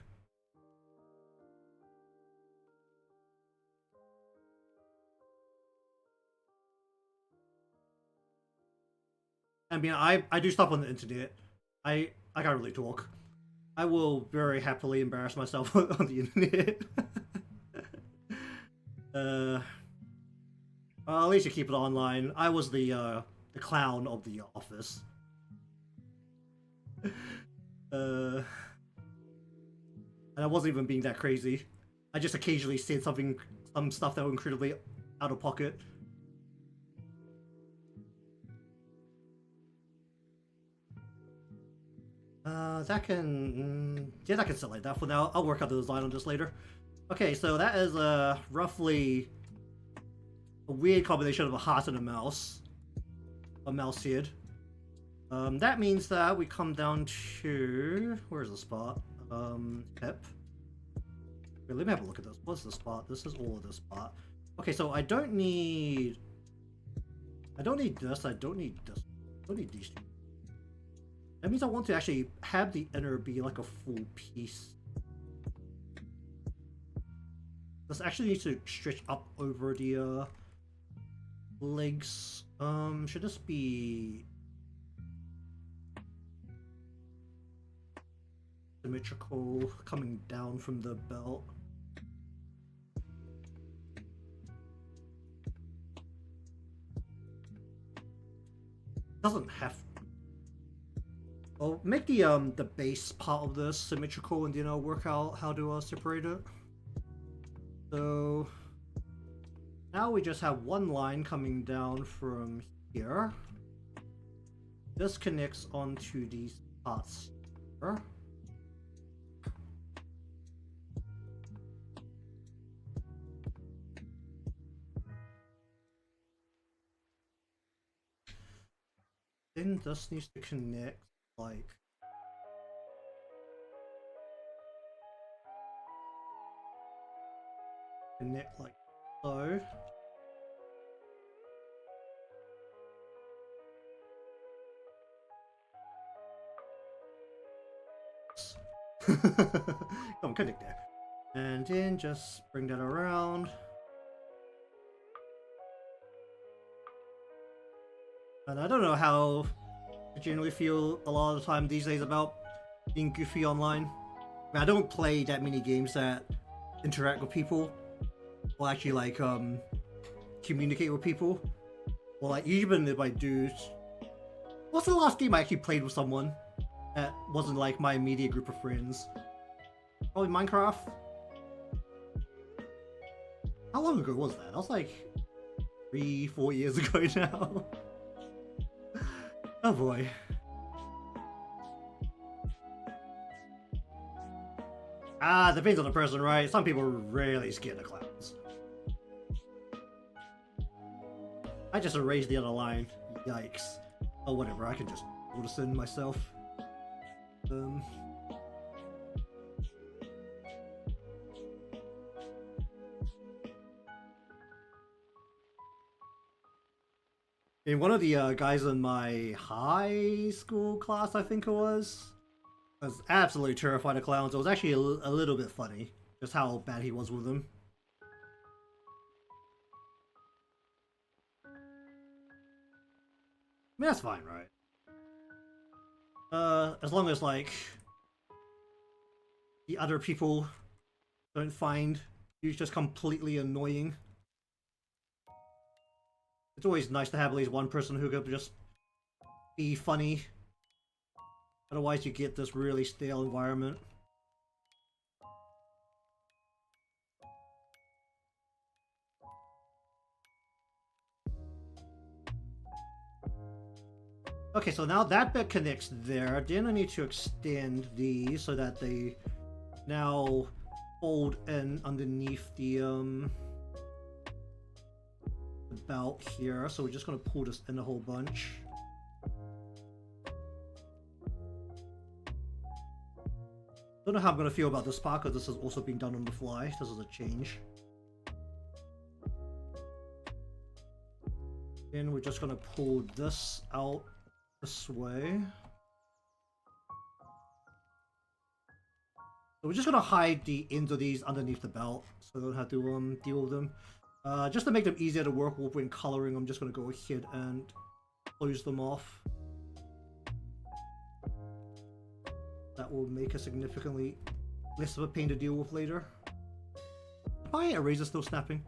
I mean, I do stuff on the internet. I can't really talk. I will very happily embarrass myself on the internet. At least you keep it online. I was the clown of the office. And I wasn't even being that crazy. I just occasionally said some stuff that were incredibly out of pocket. That can sit like that for now. I'll work out the design on this later. Okay, so that is roughly a weird combination of a heart and a mouse head. That means that we come down to, where's the spot? Hip. Wait, let me have a look at this. What's the spot? This is all of the spot. Okay, so I don't need this. I don't need this. I don't need these two. That means I want to actually have the inner be like a full piece. This actually needs to stretch up over the legs. Should this be symmetrical coming down from the belt? Doesn't have. Well, make the base part of this symmetrical, and then I'll work out how to separate it. So now we just have one line coming down from here. This connects onto these parts here. Then this needs to connect like so. Come connect there. And then just bring that around. And I don't know how I generally feel a lot of the time these days about being goofy online. I mean, I don't play that many games that interact with people, or actually like communicate with people. Or like even if I do, what's the last game I actually played with someone that wasn't like my immediate group of friends? Probably Minecraft. How long ago was that? That was like 3-4 years ago now. Oh boy. Ah, depends on the person, right? Some people are really scared of clowns. I just erased the other line. Yikes. Oh, whatever. I can just notice it myself. And one of the guys in my high school class, I think it was absolutely terrified of clowns. It was actually a little bit funny, just how bad he was with them. I mean, that's fine, right? As long as, like, the other people don't find you just completely annoying. It's always nice to have at least one person who could just be funny. Otherwise you get this really stale environment. Okay, so now that bit connects there. Then I need to extend these so that they now fold in underneath the belt here. So we're just going to pull this in a whole bunch. Don't know how I'm going to feel about this part because this is also being done on the fly. This is a change. Then we're just going to pull this out this way. So we're just going to hide the ends of these underneath the belt so I don't have to deal with them. Just to make them easier to work with when coloring, I'm just going to go ahead and close them off. That will make it significantly less of a pain to deal with later. My eraser's still snapping.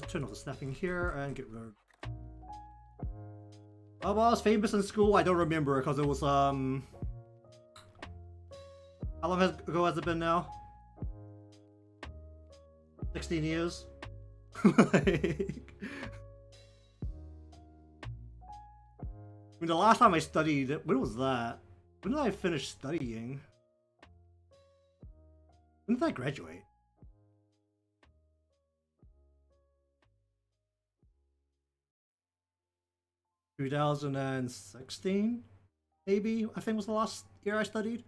Turn off the snapping here and get rid of. Oh, well, I was famous in school. I don't remember because it was how long ago has it been now? 16 years. Like, I mean, the last time I studied, when was that? When did I finish studying? When did I graduate? (2016), maybe, I think was the last year I studied.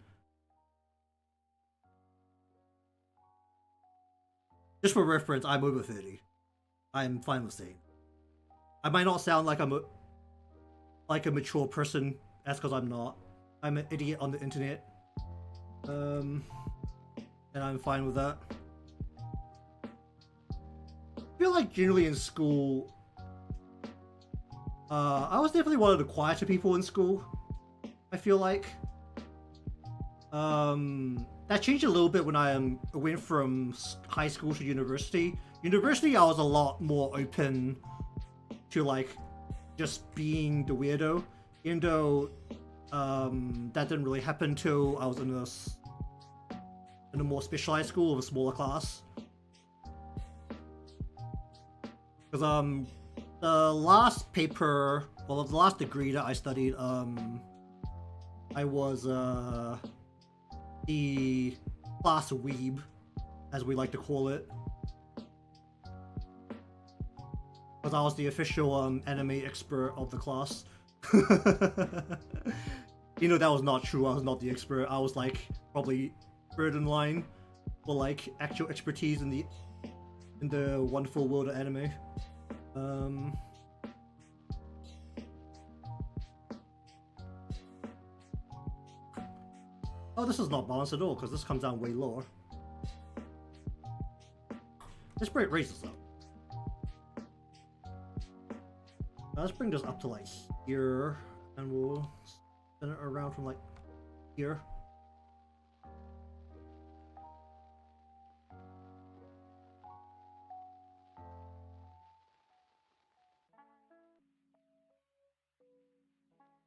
Just for reference, I'm over 30. I'm fine with saying. I might not sound like I'm a mature person, that's because I'm not. I'm an idiot on the internet. And I'm fine with that. feel like generally in school, I was definitely one of the quieter people in school. I feel like that changed a little bit when I went from high school to university. University, I was a lot more open to like just being the weirdo, even though that didn't really happen till I was in a more specialized school with a smaller class. Because the last paper, well, the last degree that I studied, I was the class weeb, as we like to call it. Because I was the official anime expert of the class. You know, that was not true. I was not the expert. I was like probably third in line for like actual expertise in the wonderful world of anime. Oh, this is not balanced at all because this comes down way lower. Let's raise this up. Let's bring this up to like here, and we'll spin it around from like here.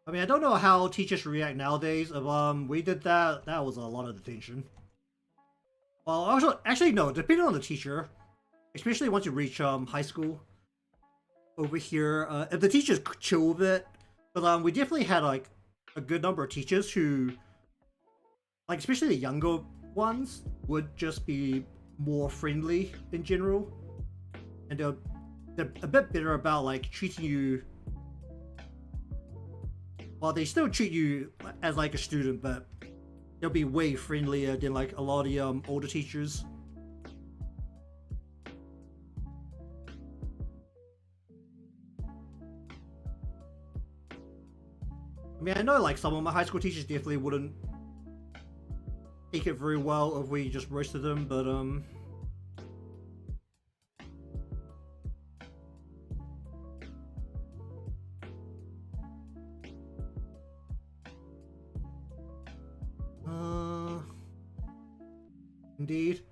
I mean, I don't know how teachers react nowadays. If we did that, that was a lot of detention. Well, actually no, depending on the teacher, especially once you reach high school. Over here, if the teachers chill with it, but we definitely had like a good number of teachers who, like especially the younger ones, would just be more friendly in general, and they're a bit better about like treating you. Well, they still treat you as like a student, but they'll be way friendlier than like a lot of the older teachers. I mean, I know like some of my high school teachers definitely wouldn't take it very well if we just roasted them, but indeed.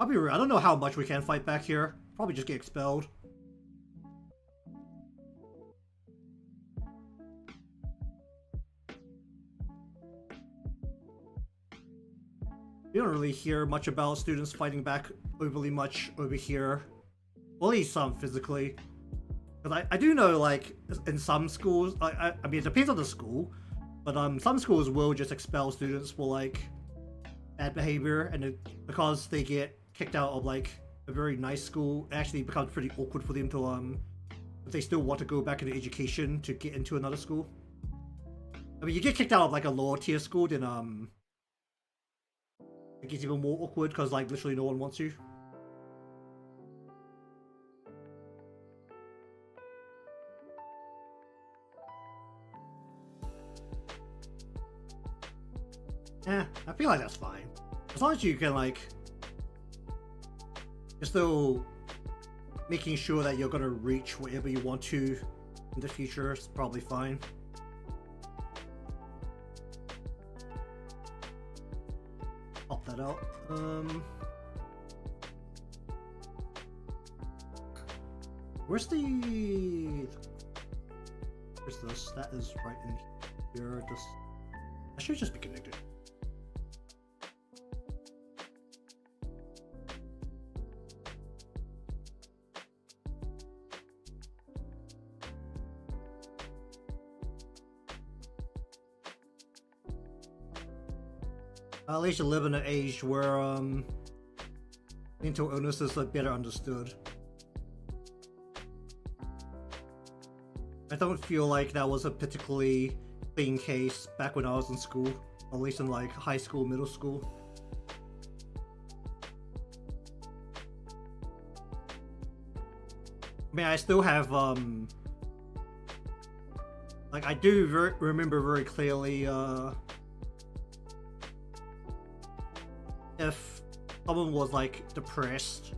I'll be real, I don't know how much we can fight back here. Probably just get expelled. You don't really hear much about students fighting back overly much over here. Well, at least some physically. Because I do know, like, in some schools, I mean, it depends on the school, but some schools will just expel students for, like, bad behavior, and because they get kicked out of, like, a very nice school, it actually becomes pretty awkward for them to, if they still want to go back into education to get into another school. I mean, you get kicked out of, like, a lower tier school, then, it gets even more awkward because like literally no one wants you. Yeah, I feel like that's fine. As long as you can like, you're still making sure that you're gonna reach whatever you want to in the future, it's probably fine. Pop that out. Where's this? That is right in here. I should just be connected. At least you live in an age where mental illness is like better understood. I don't feel like that was a particularly clean case back when I was in school, at least in like high school, middle school. I mean, I still have like I do remember very clearly if someone was like depressed,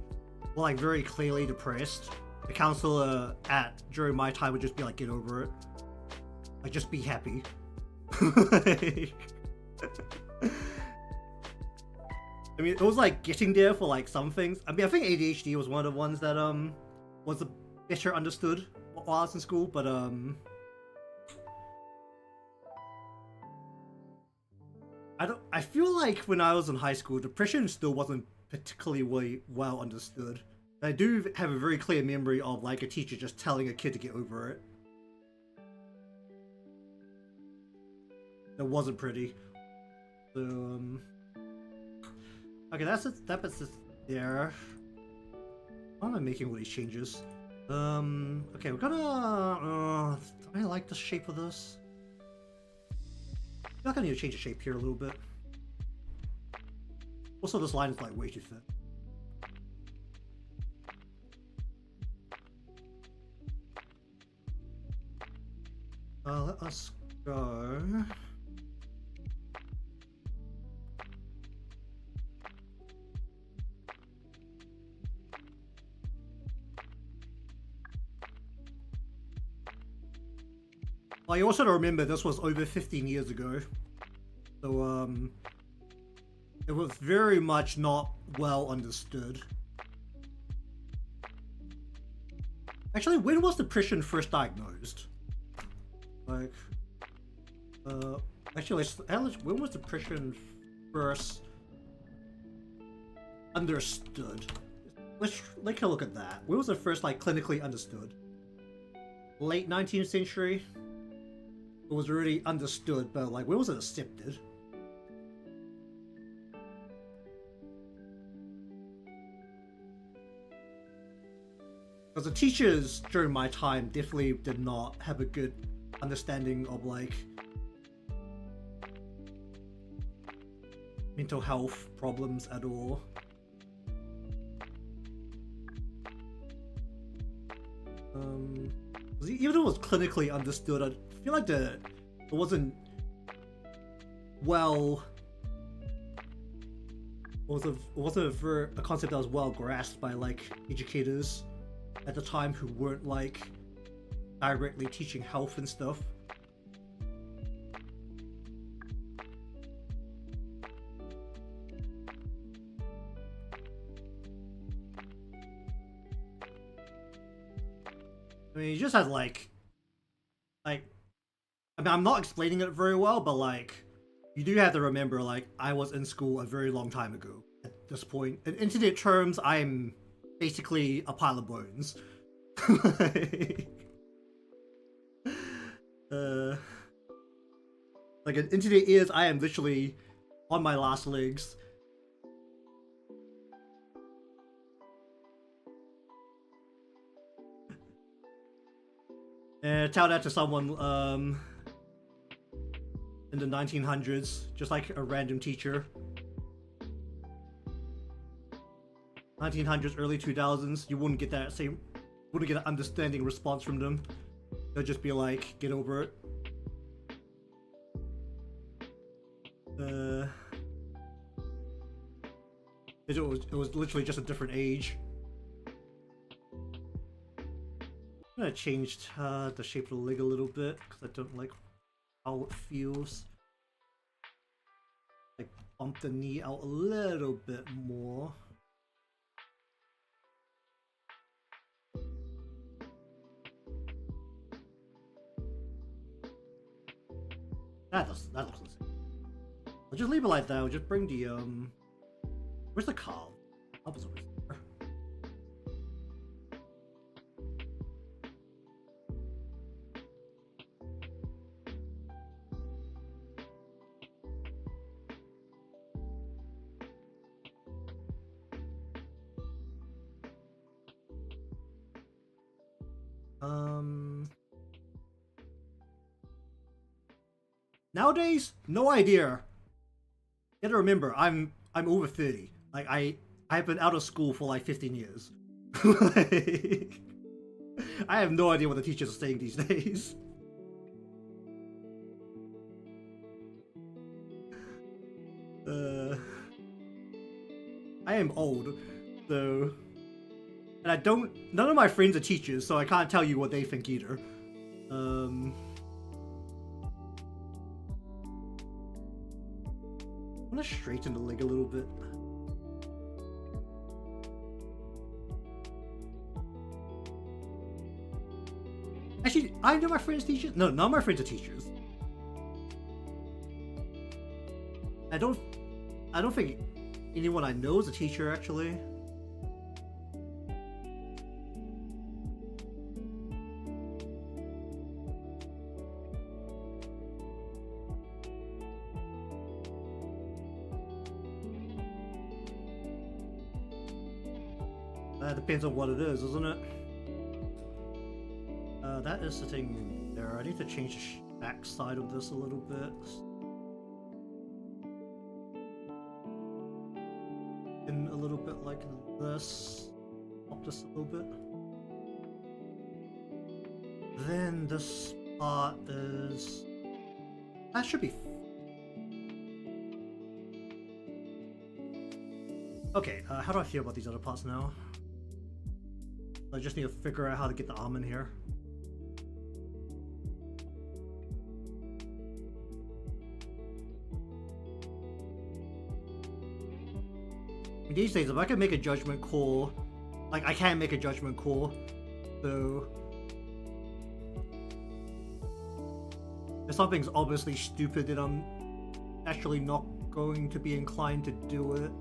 or like very clearly depressed, the counselor during my time would just be like, get over it. Like, just be happy. I mean, it was like getting there for like some things. I mean, I think ADHD was one of the ones that was a better understood while I was in school, but I feel like when I was in high school, depression still wasn't particularly well understood. I do have a very clear memory of like a teacher just telling a kid to get over it. That wasn't pretty. So okay, that's it. That's it there. Why am I making all these changes? Okay, we're gonna. Do I like the shape of this? I feel like I need to change the shape here a little bit. Also, this line is like way too thin. Let us go. Well, you also got to remember this was over 15 years ago, so it was very much not well understood. Actually, when was depression first diagnosed? Like, actually, when was depression first understood? Let's take a look at that. When was it first like clinically understood? Late 19th century? It was already understood, but like, when was it accepted? Because the teachers during my time definitely did not have a good understanding of like mental health problems at all. Even though it was clinically understood, I feel like it wasn't well. It wasn't a concept that was well grasped by like educators at the time who weren't like directly teaching health and stuff. I mean, you just had like, I mean, I'm not explaining it very well, but like, you do have to remember, like, I was in school a very long time ago at this point. In internet terms, I'm basically a pile of bones. Like, in internet ears, I am literally on my last legs. Tell that to someone in the 1900s, just like a random teacher. 1900s, early 2000s, you wouldn't get that wouldn't get an understanding response from them. They'll just be like, get over it. It was literally just a different age. I'm gonna change the shape of the leg a little bit because I don't like how it feels. Like, bump the knee out a little bit more. That looks insane. I'll just leave it like that. I'll just bring the where's the calf? Over there. Nowadays, no idea. You gotta remember, I'm over 30. Like, I've been out of school for like 15 years. Like, I have no idea what the teachers are saying these days. I am old, so, and I don't. None of my friends are teachers, so I can't tell you what they think either. I'm gonna straighten the leg a little bit. Actually, I know my friends teachers. No, none of my friends are teachers. I don't think anyone I know is a teacher, actually. That depends on what it is, isn't it? That is sitting there. I need to change the back side of this a little bit. In a little bit like this. Pop this a little bit. Then this part is... That should be... Okay, how do I feel about these other parts now? I just need to figure out how to get the arm in here. These days, if I can make a judgment call, like I can make a judgment call, so if something's obviously stupid, then I'm actually not going to be inclined to do it.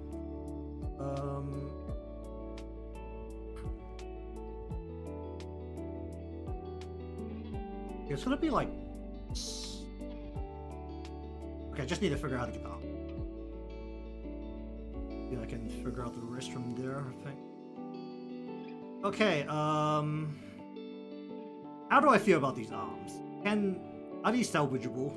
It's gonna be like... Okay, I just need to figure out how to get that. Yeah, I can figure out the rest from there, I think. Okay, how do I feel about these arms? Are these salvageable?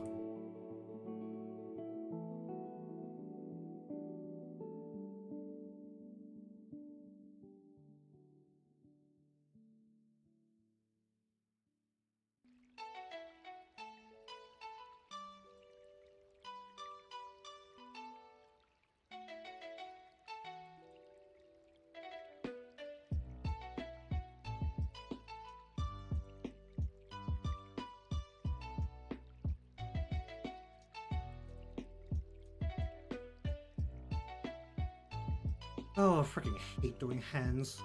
Oh, I freaking hate doing hands.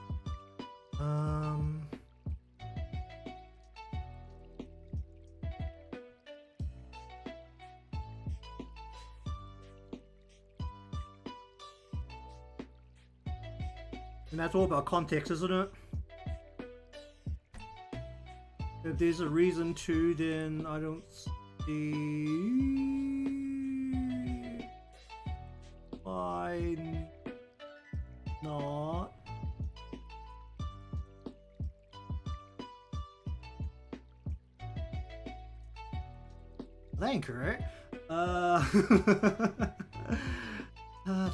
And that's all about context, isn't it? If there's a reason to, then I don't see why not. That ain't correct.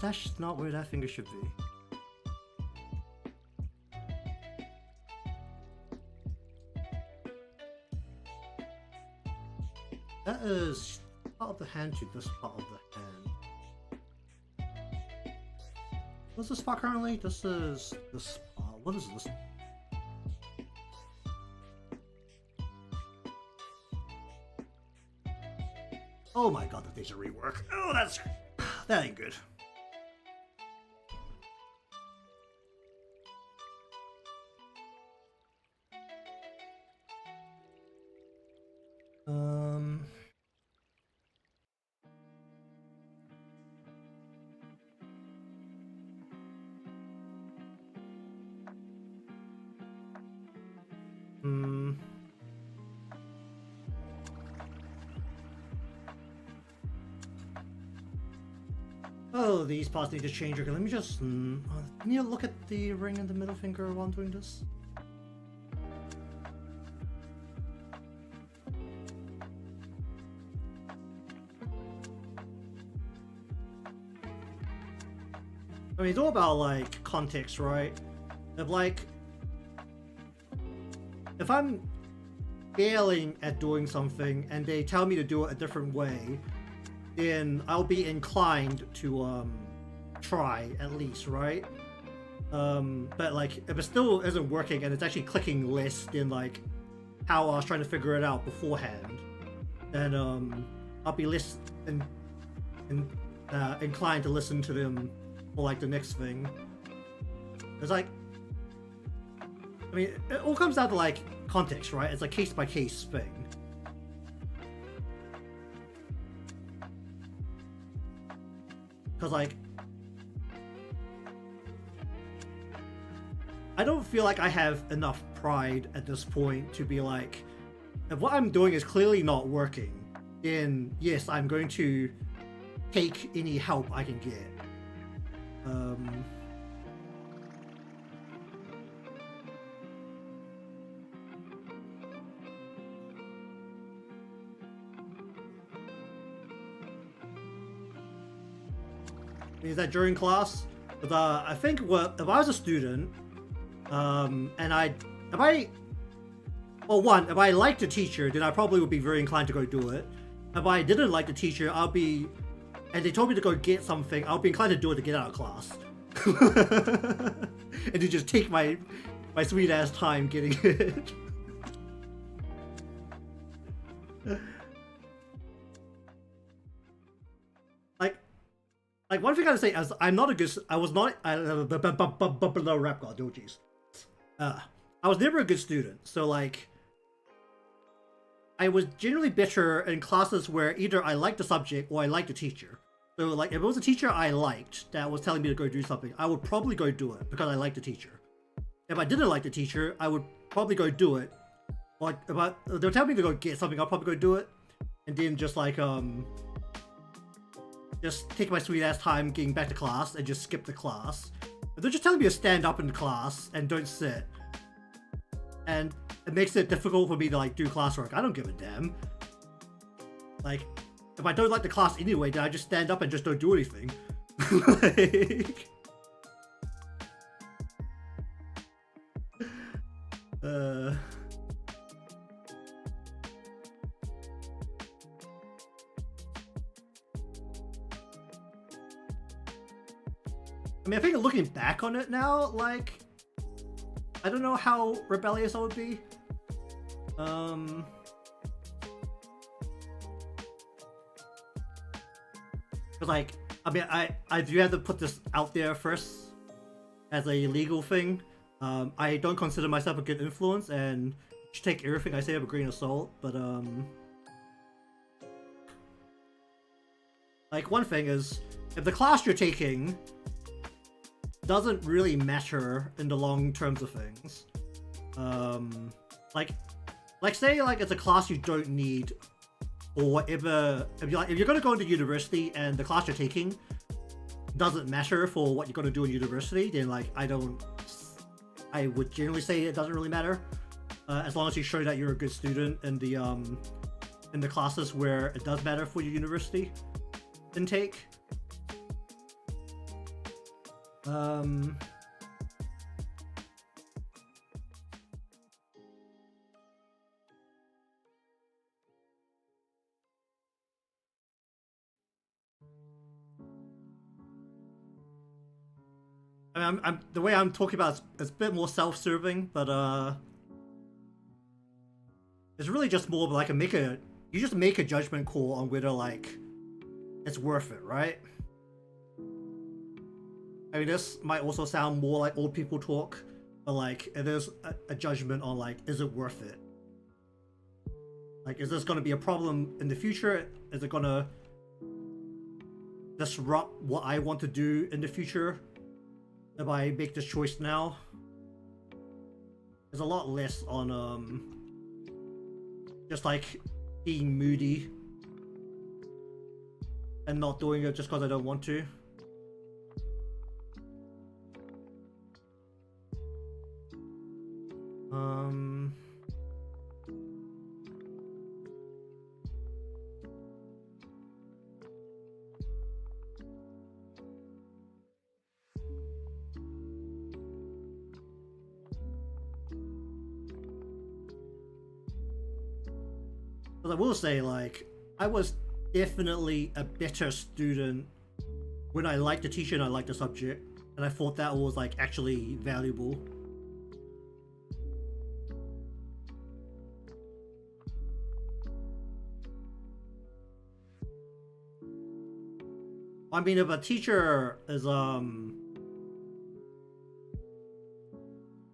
That's not where that finger should be. That is part of the hand to this part of the hand. What's this spot currently? This is the spot. What is this? Oh my god, that thing's a rework. Oh, that ain't good. Oh, these parts need to change. Okay, let me just... can you look at the ring and the middle finger while I'm doing this? I mean, it's all about, like, context, right? If I'm failing at doing something and they tell me to do it a different way, then I'll be inclined to try at least, right? But like if it still isn't working and it's actually clicking less than like how I was trying to figure it out beforehand, then I'll be less inclined to listen to them for like the next thing. It's like, I mean, it all comes down to like context, right? It's a case by case thing. Because like, I don't feel like I have enough pride at this point to be like, if what I'm doing is clearly not working, then yes, I'm going to take any help I can get. Is that during class? But I think if I was a student, if I liked the teacher, then I probably would be very inclined to go do it. If I didn't like the teacher, and they told me to go get something, I'll be inclined to do it to get out of class. And to just take my sweet ass time getting it. Like one thing I gotta say is I was never a good student, so like I was generally better in classes where either I liked the subject or I liked the teacher. So like if it was a teacher I liked that was telling me to go do something, I would probably go do it because I liked the teacher. If I didn't like the teacher, I would probably go do it. Like if they were telling me to go get something, I'll probably go do it, and then just like just take my sweet ass time getting back to class and just skip the class. If they're just telling me to stand up in class and don't sit, and it makes it difficult for me to like do classwork, I don't give a damn. Like, if I don't like the class anyway, then I just stand up and just don't do anything. Like, I mean, I think looking back on it now, like, I don't know how rebellious I would be. But like, I mean, I do have to put this out there first as a legal thing. I don't consider myself a good influence, and should take everything I say with a grain of salt. But like one thing is, if the class you're taking doesn't really matter in the long terms of things, like say like it's a class you don't need or whatever. If you're gonna go into university and the class you're taking doesn't matter for what you're gonna do in university, then like I would generally say it doesn't really matter, as long as you show that you're a good student in the classes where it does matter for your university intake. I mean, the way I'm talking about it's a bit more self-serving, but it's really just more like you just make a judgment call on whether like it's worth it, right? I mean, this might also sound more like old people talk, but like it is a judgment on like, is it worth it? Like, is this going to be a problem in the future? Is it going to disrupt what I want to do in the future if I make this choice now? There's a lot less on just like being moody and not doing it just because I don't want to. But I will say, like, I was definitely a better student when I liked the teacher and I liked the subject, and I thought that was like actually valuable. I mean, if a teacher is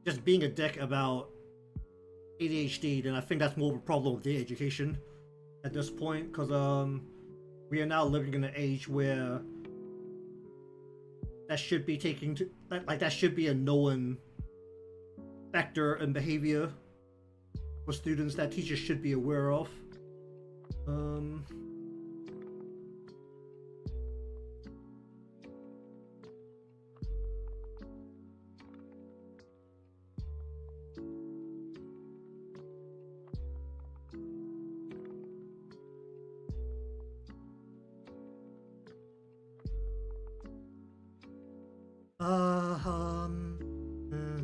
just being a dick about ADHD, then I think that's more of a problem with their education at this point, because we are now living in an age where that should be taking to like that should be a known factor in behavior for students that teachers should be aware of.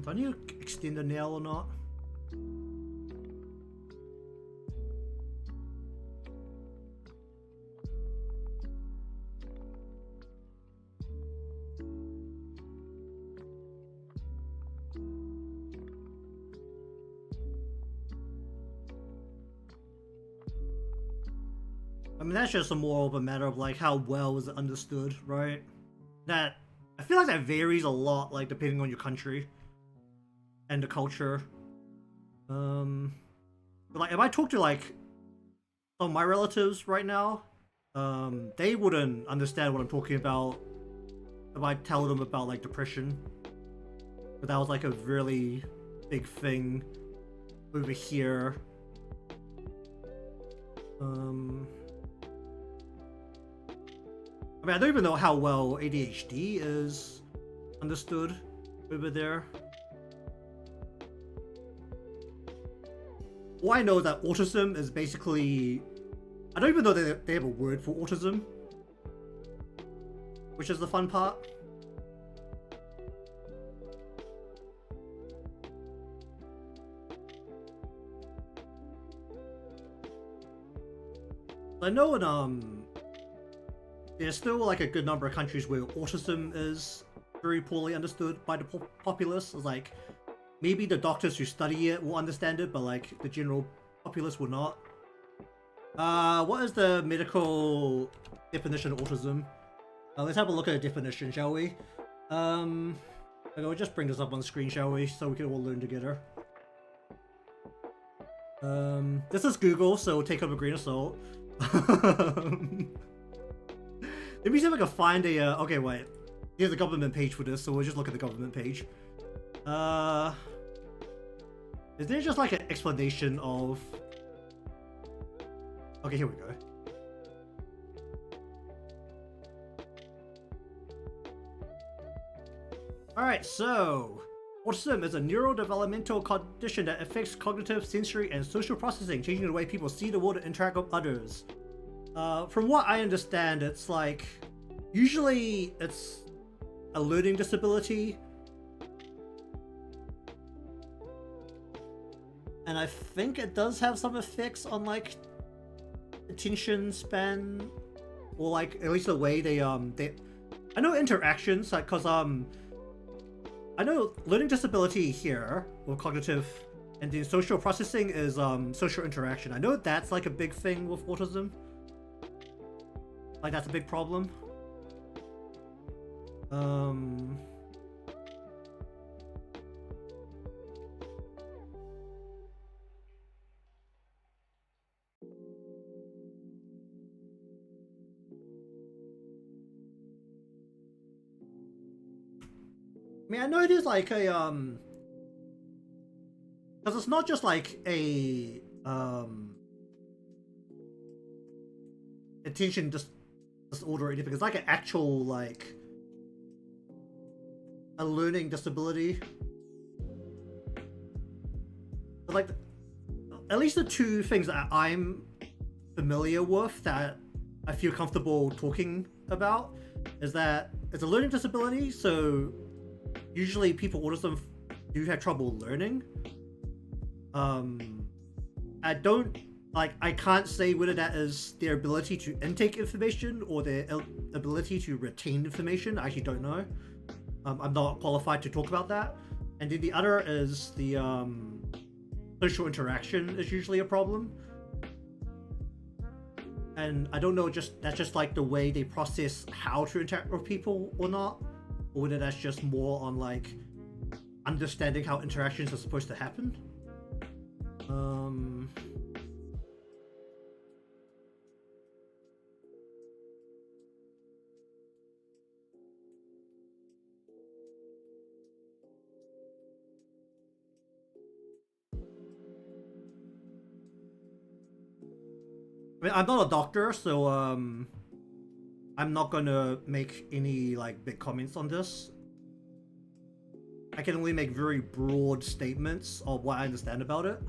Do I need to extend the nail or not? I mean, that's just a more of a matter of like how well is it understood, right? That I feel like that varies a lot, like depending on your country and the culture. But like if I talk to like some of my relatives right now, they wouldn't understand what I'm talking about if I tell them about like depression. But that was like a really big thing over here. I mean, I don't even know how well ADHD is understood over there. All I know is that autism is basically... I don't even know that they have a word for autism, which is the fun part. I know in there's still like a good number of countries where autism is very poorly understood by the populace. It's like maybe the doctors who study it will understand it, but like the general populace will not. What is the medical definition of autism? Let's have a look at the definition, shall we? Okay, we'll just bring this up on screen, shall we? So we can all learn together. This is Google, so take up a grain of salt. Let me see if I can find a, okay, wait. Here's the government page for this, so we'll just look at the government page. Is there just like an explanation of... Okay, here we go. Alright, so... Autism is a neurodevelopmental condition that affects cognitive, sensory, and social processing, changing the way people see the world and interact with others. From what I understand, it's like... Usually, it's a learning disability. And I think it does have some effects on, like, attention span. Or, like, at least the way they... I know interactions, like, cause, I know learning disability here, or cognitive, and then social processing is social interaction. I know that's like a big thing with autism. Like that's a big problem. I mean, I know it is like a, because it's not just like a, attention disorder or anything. It's like an actual, like, a learning disability. But like, at least the two things that I'm familiar with that I feel comfortable talking about is that it's a learning disability, so usually people with autism do have trouble learning. I can't say whether that is their ability to intake information or their ability to retain information. I actually don't know. I'm not qualified to talk about that. And then the other is the social interaction is usually a problem. And I don't know, that's just like the way they process how to interact with people or not, or whether that's just more on like understanding how interactions are supposed to happen. I mean, I'm not a doctor, so I'm not gonna make any like big comments on this. I can only make very broad statements of what I understand about it.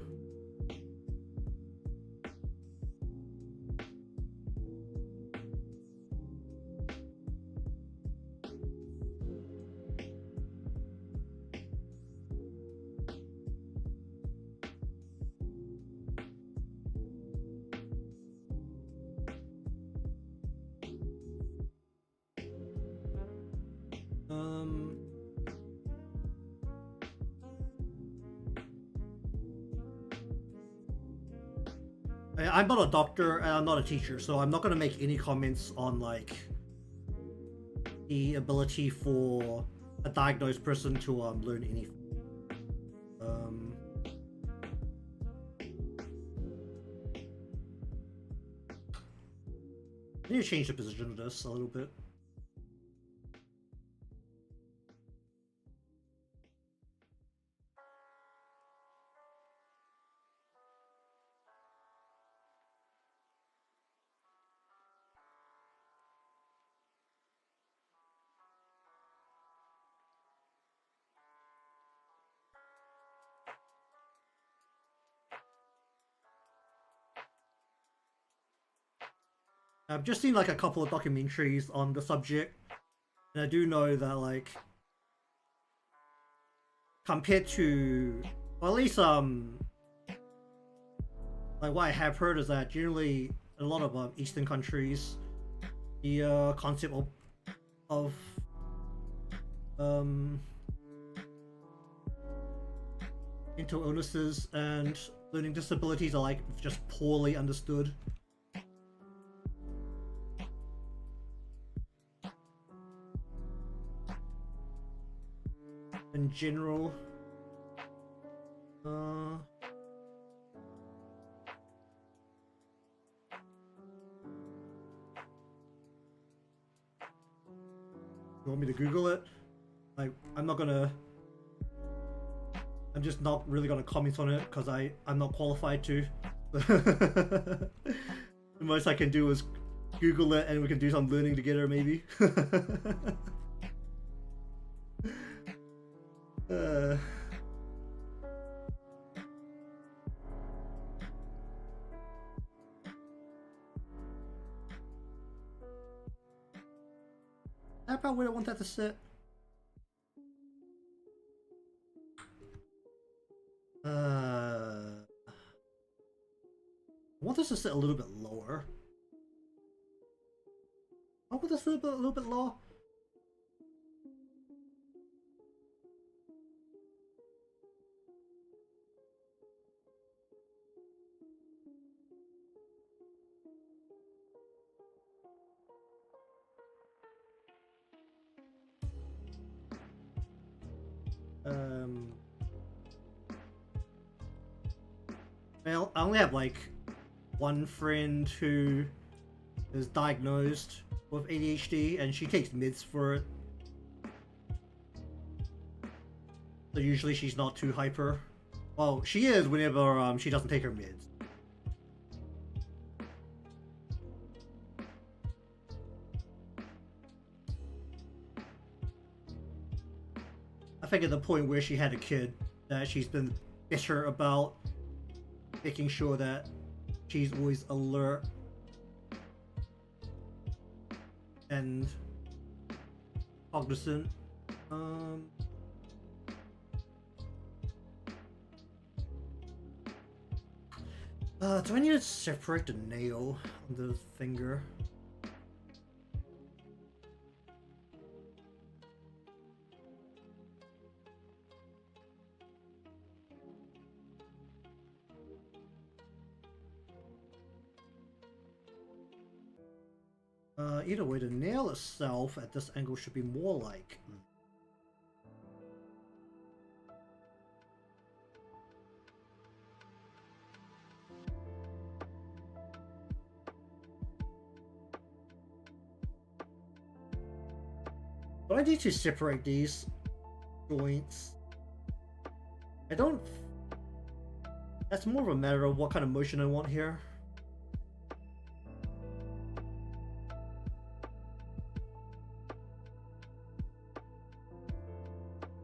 I'm not a doctor and I'm not a teacher, so I'm not going to make any comments on like the ability for a diagnosed person to learn anything. I need to change the position of this a little bit. I've just seen like a couple of documentaries on the subject, and I do know that like compared to, well, at least like what I have heard is that generally in a lot of Eastern countries, the concept of mental illnesses and learning disabilities are like just poorly understood. In general, you want me to Google it? Like, I'm just not really gonna comment on it because I'm not qualified to. The most I can do is Google it and we can do some learning together maybe. How about where I want that to sit? I want this to sit a little bit lower. I want this a little bit lower. Well, I only have like one friend who is diagnosed with ADHD and she takes meds for it. So usually she's not too hyper. Well, she is whenever she doesn't take her meds. I think at the point where she had a kid, that she's been better about making sure that she's always alert and cognizant. Do I need to separate the nail on the finger? Either way, the nail itself at this angle should be more like... But I need to separate these joints. I don't... That's more of a matter of what kind of motion I want here.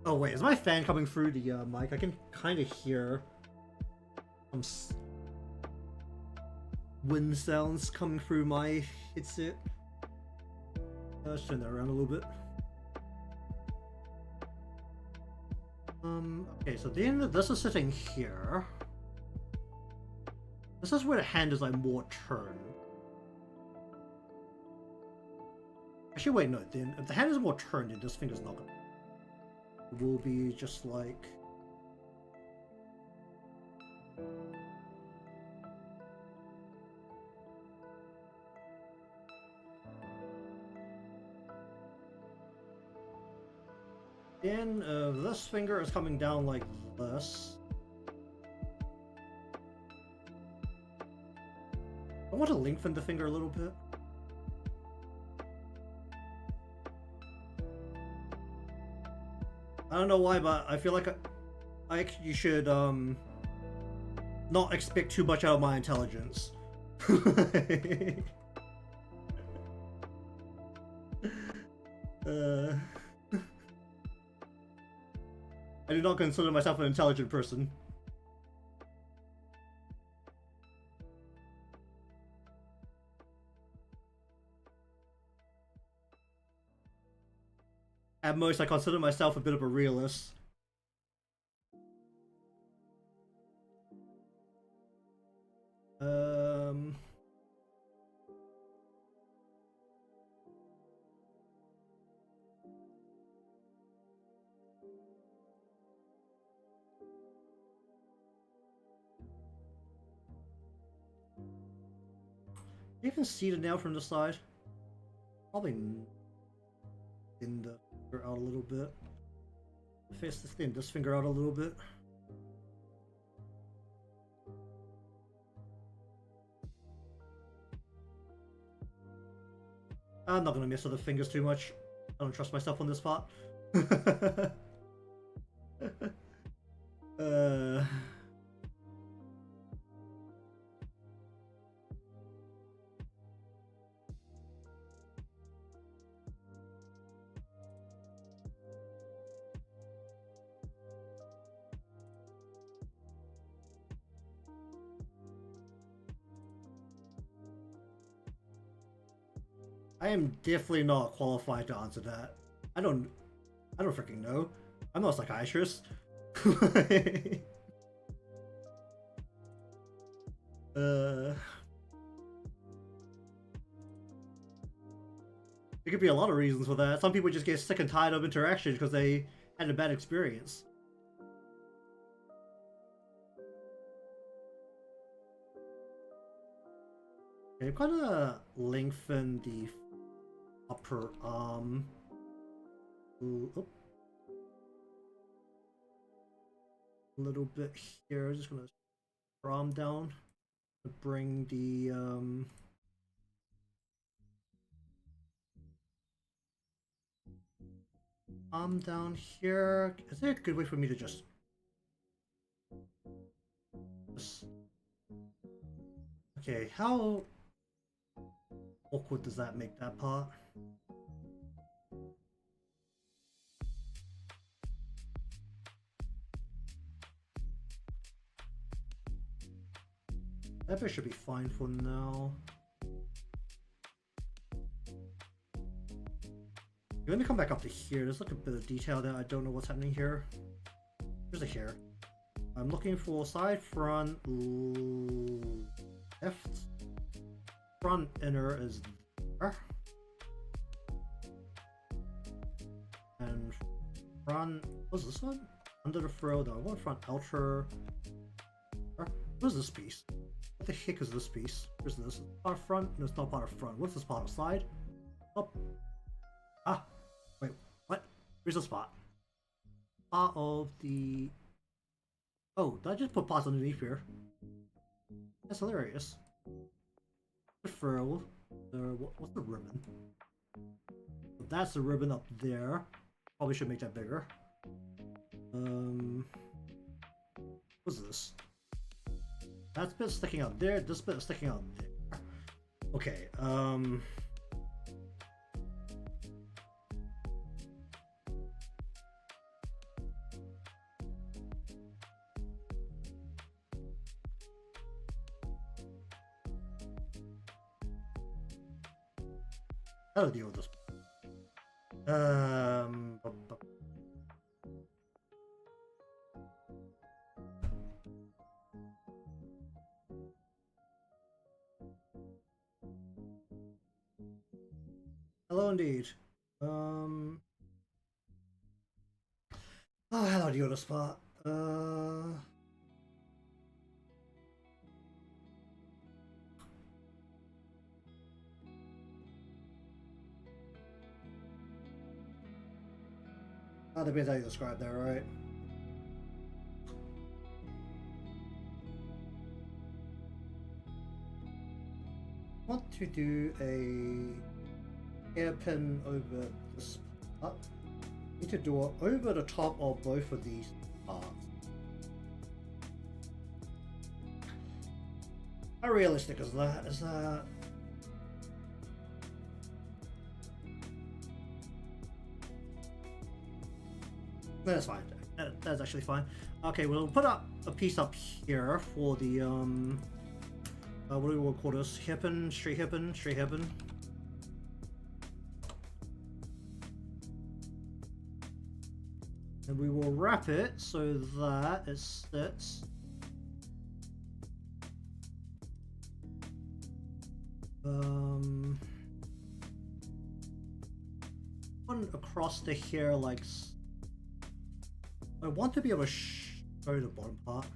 Oh wait, is my fan coming through the mic? I can kind of hear some wind sounds coming through my headset. Let's turn that around a little bit. Okay, so the end of this is sitting here. This is where the hand is like more turned. Actually, wait, no. Then if the hand is more turned, then this finger's not gonna. It will be just like. Then this finger is coming down like this. I want to lengthen the finger a little bit. I don't know why, but I feel like you should not expect too much out of my intelligence. I do not consider myself an intelligent person. At most, I consider myself a bit of a realist. You can see the nail from the side. Probably thin the finger out a little bit. Face to thin this finger out a little bit. I'm not gonna mess with the fingers too much. I don't trust myself on this part. I am definitely not qualified to answer that. I don't freaking know. I'm not a psychiatrist. There could be a lot of reasons for that. Some people just get sick and tired of interactions because they had a bad experience. Okay, I'm gonna lengthen the upper arm. Ooh, oh. A little bit here. Just gonna arm down to bring the arm down here. Is there a good way for me to just okay, how awkward does that make that part? That bit should be fine for now. Let me come back up to here. There's like a bit of detail there. I don't know what's happening here. Here's the hair. I'm looking for side, front, left. Front inner is there. And front, what's this one? Under the fro, no, I want front outer. What is this piece? What the heck is this piece? Where's this? Part of front? No, it's not part of front. What's this part of side? Oh. Ah. Wait. What? Where's the spot? Part of the... Oh, did I just put parts underneath here? That's hilarious. The furl. What's the ribbon? That's the ribbon up there. Probably should make that bigger. What's this? That bit sticking out there, this bit sticking out there. Okay, how do I deal with this? Hello indeed. Oh, hello to the spot. That depends how you describe that, right? I want to do a hairpin over the spot. I need to do it over the top of both of these parts. How realistic is that? Is that... That's fine. That's actually fine. Okay, we'll put up a piece up here for the what do we call this? Hairpin, straight hairpin, straight hairpin. And we will wrap it so that it sits one across the hair like I want to be able to show the bottom part.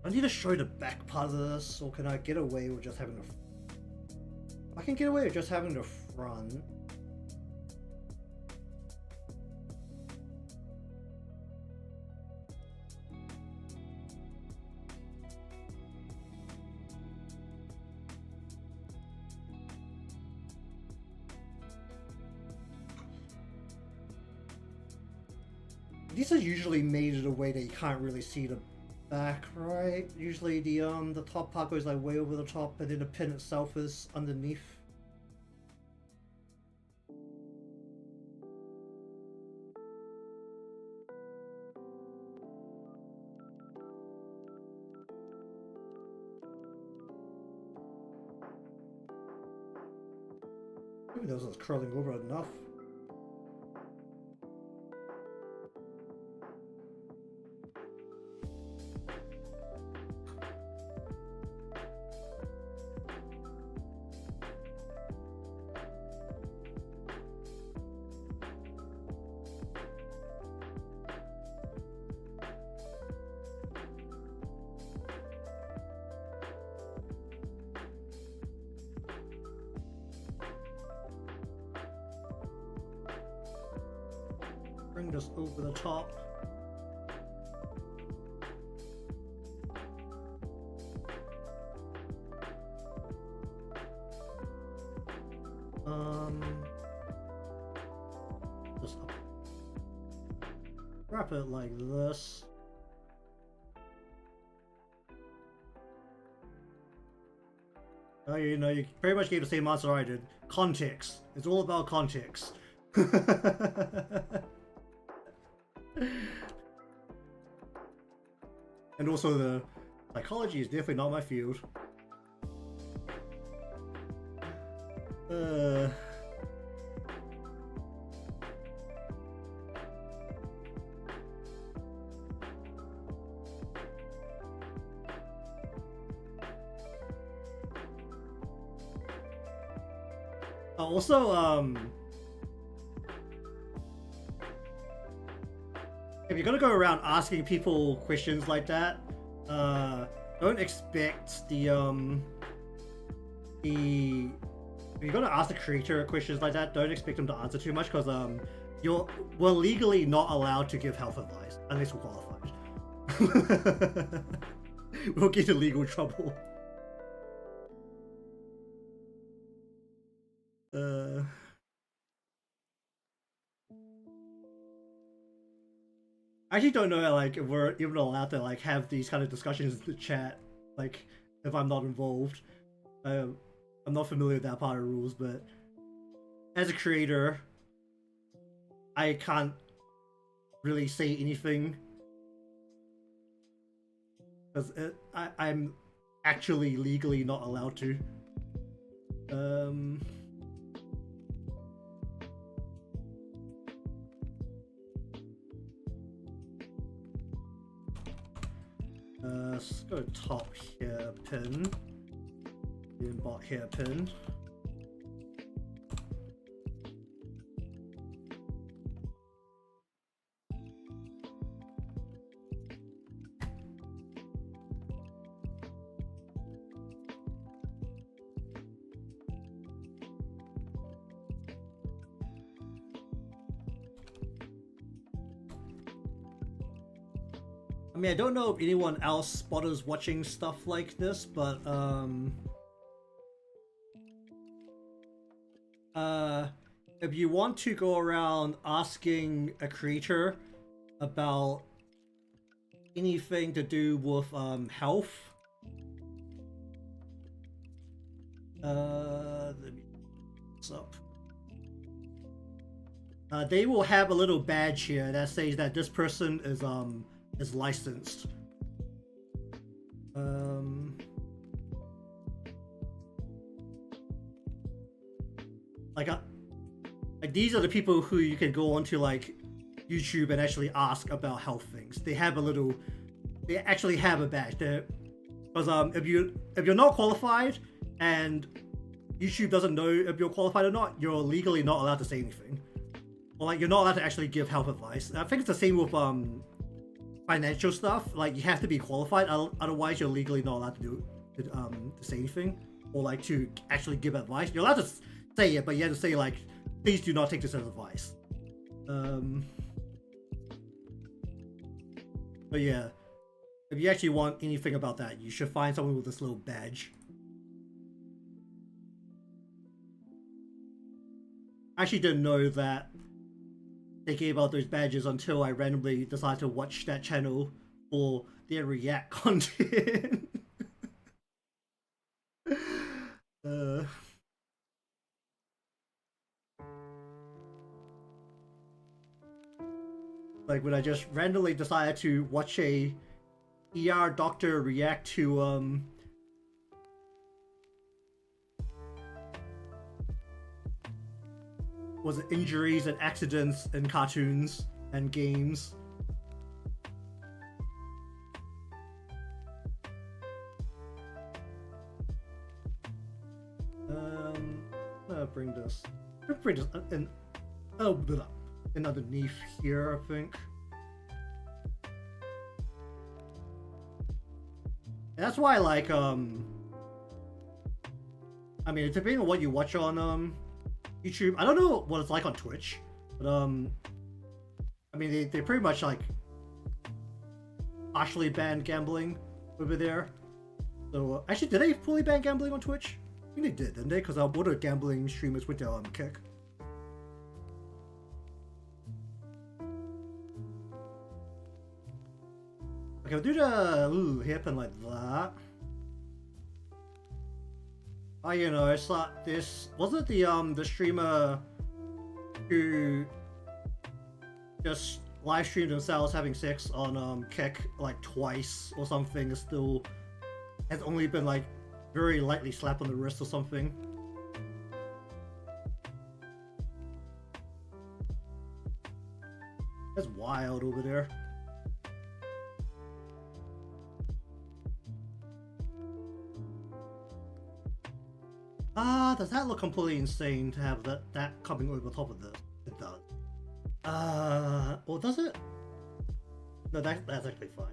I need to show the back part of this, or can I get away with just having the... I can get away with just having the front. These are usually made in a way that you can't really see the back, right? Usually the top part goes like way over the top, and then the pin itself is underneath. Maybe those are curling over enough. Bring this over the top. Just wrap it like this. Oh, you know, you pretty much gave the same answer I did. Context. It's all about context. And also the psychology is definitely not my field. Also, if you're gonna go around asking people questions like that, don't expect the if you're gonna ask the creator questions like that, don't expect them to answer too much, because we're legally not allowed to give health advice unless we're qualified. We'll get in legal trouble. I actually don't know, like, if we're even allowed to like have these kind of discussions in the chat, like if I'm not involved. I'm not familiar with that part of the rules, but as a creator, I can't really say anything because I'm actually legally not allowed to. Let's go top here, pin. Then bot here, pin. I mean, I don't know if anyone else spotters watching stuff like this, but if you want to go around asking a creator about anything to do with health, let me this up. They will have a little badge here that says that this person is licensed. Like these are the people who you can go onto like YouTube and actually ask about health things. They actually have a badge there, because if you're not qualified and YouTube doesn't know if you're qualified or not, you're legally not allowed to say anything, or like you're not allowed to actually give health advice. I think it's the same with financial stuff. Like you have to be qualified, otherwise you're legally not allowed to say anything, or like to actually give advice. You're allowed to say it, but you have to say like, please do not take this as advice. But yeah, if you actually want anything about that, you should find someone with this little badge. I actually didn't know that they gave out those badges until I randomly decided to watch that channel for their React content. Like when I just randomly decided to watch a ER doctor react to was it injuries and accidents in cartoons and games. I'm gonna bring this in. Oh, and underneath here, I think. And that's why, like, I mean, depending on what you watch on YouTube, I don't know what it's like on Twitch, but I mean, they pretty much like partially banned gambling over there. So actually, did they fully ban gambling on Twitch? I think they did, didn't they? Because one of the gambling streamers went to kick. Okay, we'll do the hairpin like that. Oh, you know, it's like this. Wasn't it the streamer who just live streamed themselves having sex on Kick like twice or something? Is still has only been like very lightly slapped on the wrist or something. That's wild over there. Does that look completely insane to have that coming over top of this? It does. Or does it? No, that's actually fine.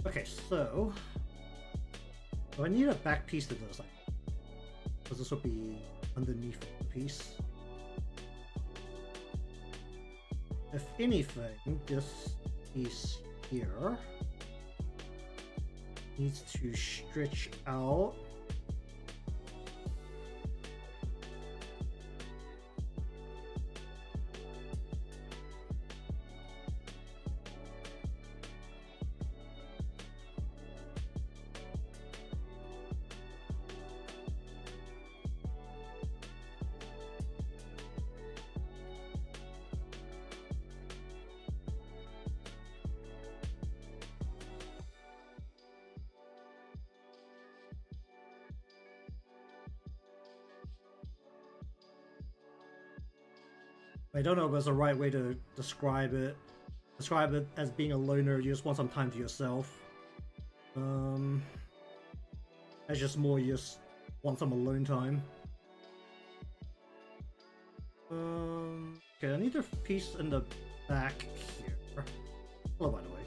Okay, so I need a back piece to this, because this will be underneath the piece. If anything, this piece here needs to stretch out. I don't know if there's a right way to describe it. Describe it as being a loner, you just want some time to yourself. That's just more you just want some alone time. Okay, I need a piece in the back here. Hello, by the way.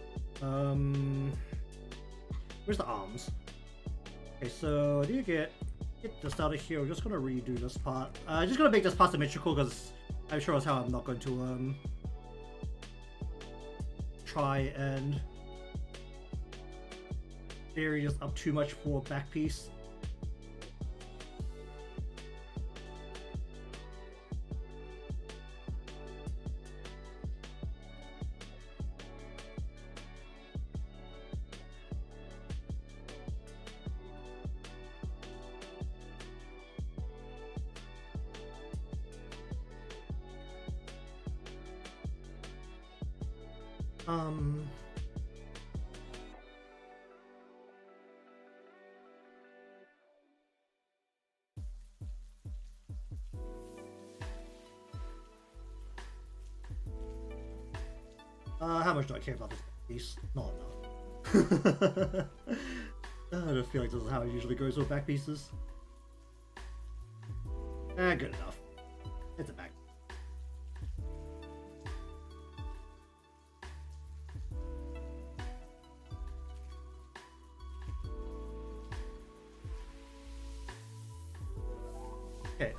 Where's the arms? Okay, so I need to get this out of here. We're just gonna redo this part. Just gonna make this part symmetrical because I'm sure as hell I'm not going to try and vary this up too much for a back piece. How much do I care about this piece? Not enough. I don't feel like this is how it usually goes with back pieces. Good enough. It's a back. Okay,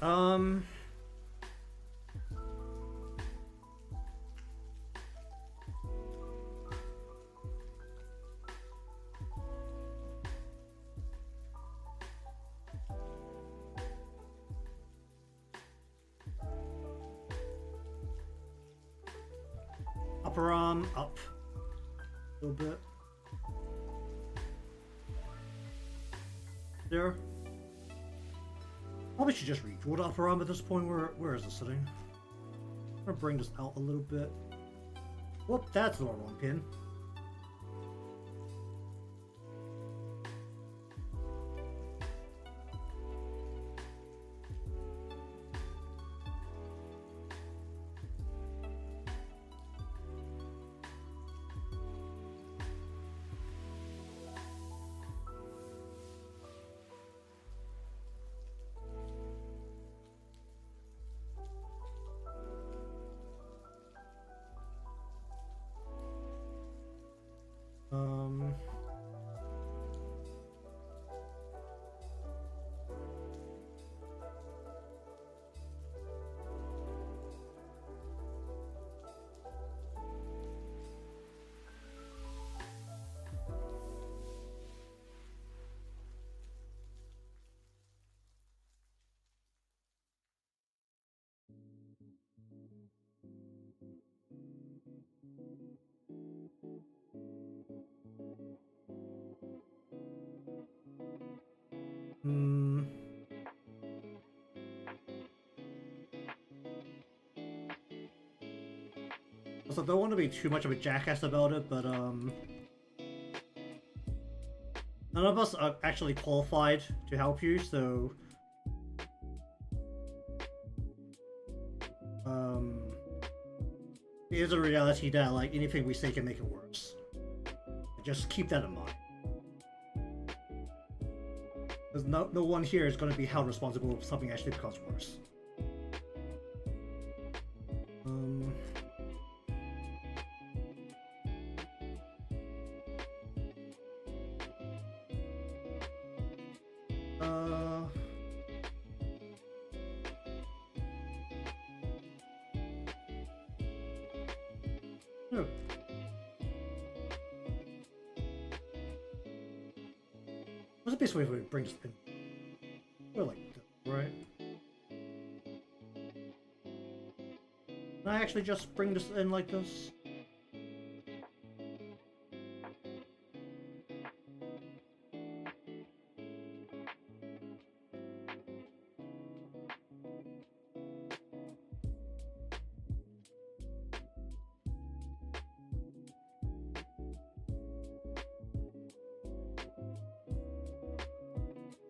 upper arm up a little bit. There. Probably should just redraw the upper arm at this point. Where is this sitting? I'm gonna bring this out a little bit. Whoop, that's the wrong pin. also don't want to be too much of a jackass about it, but none of us are actually qualified to help you, so it is a reality that like anything we say can make it worse. Just keep that in mind. Because no one here is going to be held responsible if something actually becomes worse. No. What's the best way to bring this in? We're like this, right? Can I actually just bring this in like this?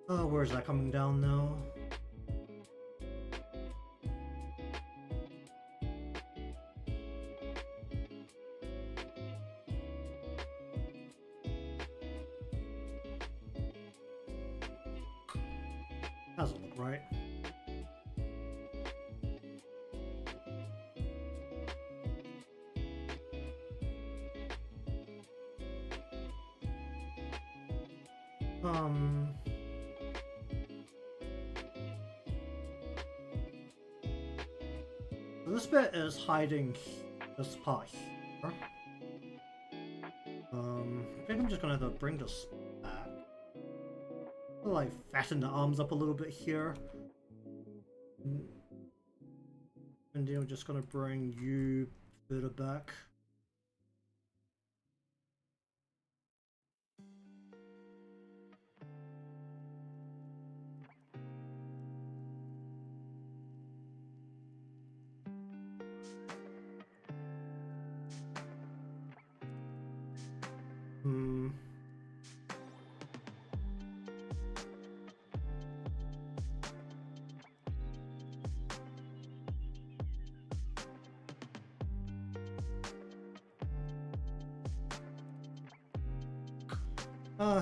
Oh, where's that coming down now? Doesn't look right. This bit is hiding this part here. I think I'm just gonna have to bring this back. I'll, like, fatten the arms up a little bit here. And then I'm just gonna bring you further back.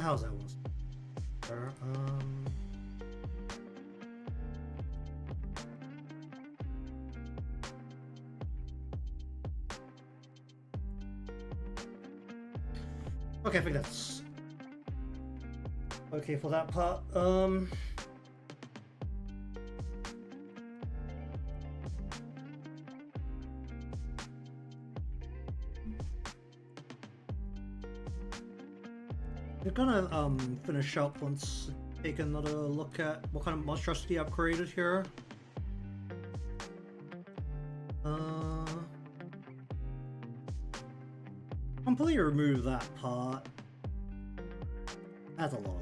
How's that one? There, okay, I think that's okay for that part. We're gonna finish up once take another look at what kind of monstrosity I've created here. Completely remove that part. That's a lot.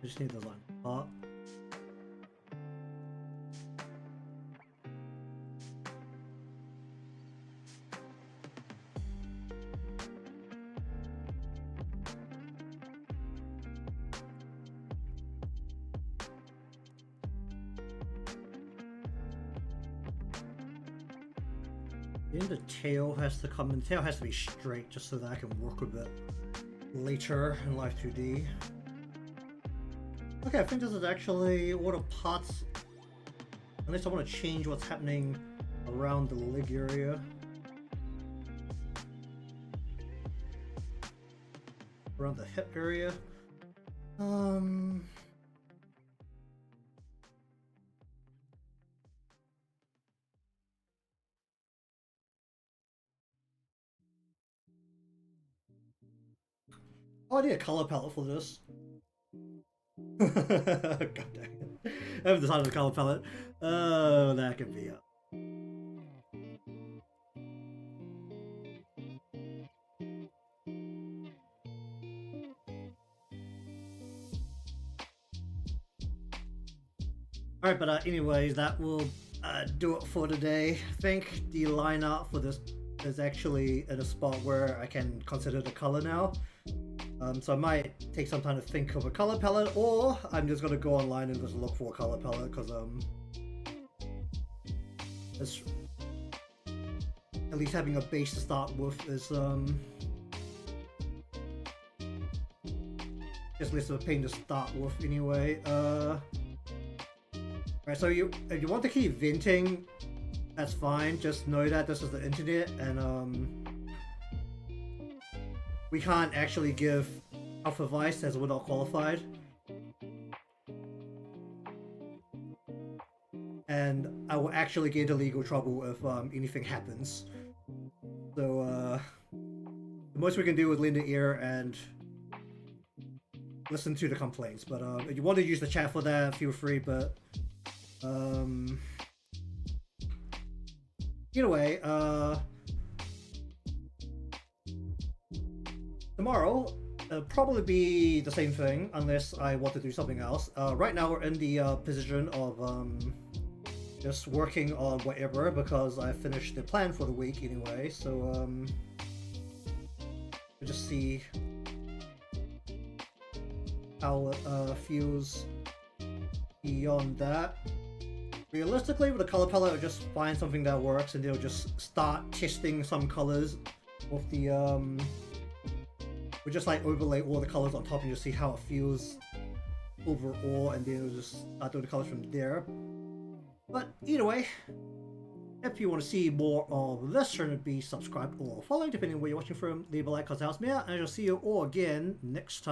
I just need the line part. Then the tail has to come in. The tail has to be straight just so that I can work with it later in Live2D. Okay, I think this is actually all the parts. Unless I want to change what's happening around the leg area. Around the hip area. Oh, I need a color palette for this. God dang it. I haven't decided the color palette. Oh, that could be it. Alright, but anyways, that will do it for today. I think the lineup for this is actually at a spot where I can consider the color now. So I might take some time to think of a color palette, or I'm just gonna go online and just look for a color palette, because at least having a base to start with is just less of a pain to start with anyway. Right, so if you want to keep venting, that's fine. Just know that this is the internet, and we can't actually give health advice as we're not qualified. And I will actually get into legal trouble if anything happens. So the most we can do is lend an ear and listen to the complaints. But if you want to use the chat for that, feel free. But either way, tomorrow it'll probably be the same thing unless I want to do something else. Right now we're in the position of just working on whatever, because I finished the plan for the week anyway. So we'll just see how it feels beyond that. Realistically, with the color palette, I'll just find something that works, and they'll just start testing some colors with the we'll just like overlay all the colors on top and just see how it feels overall, and then we'll just start doing the colors from there. But either way, if you want to see more of this, remember to be subscribed or followed, depending on where you're watching from. Leave a like, cause it helps me out, and I shall see you all again next time.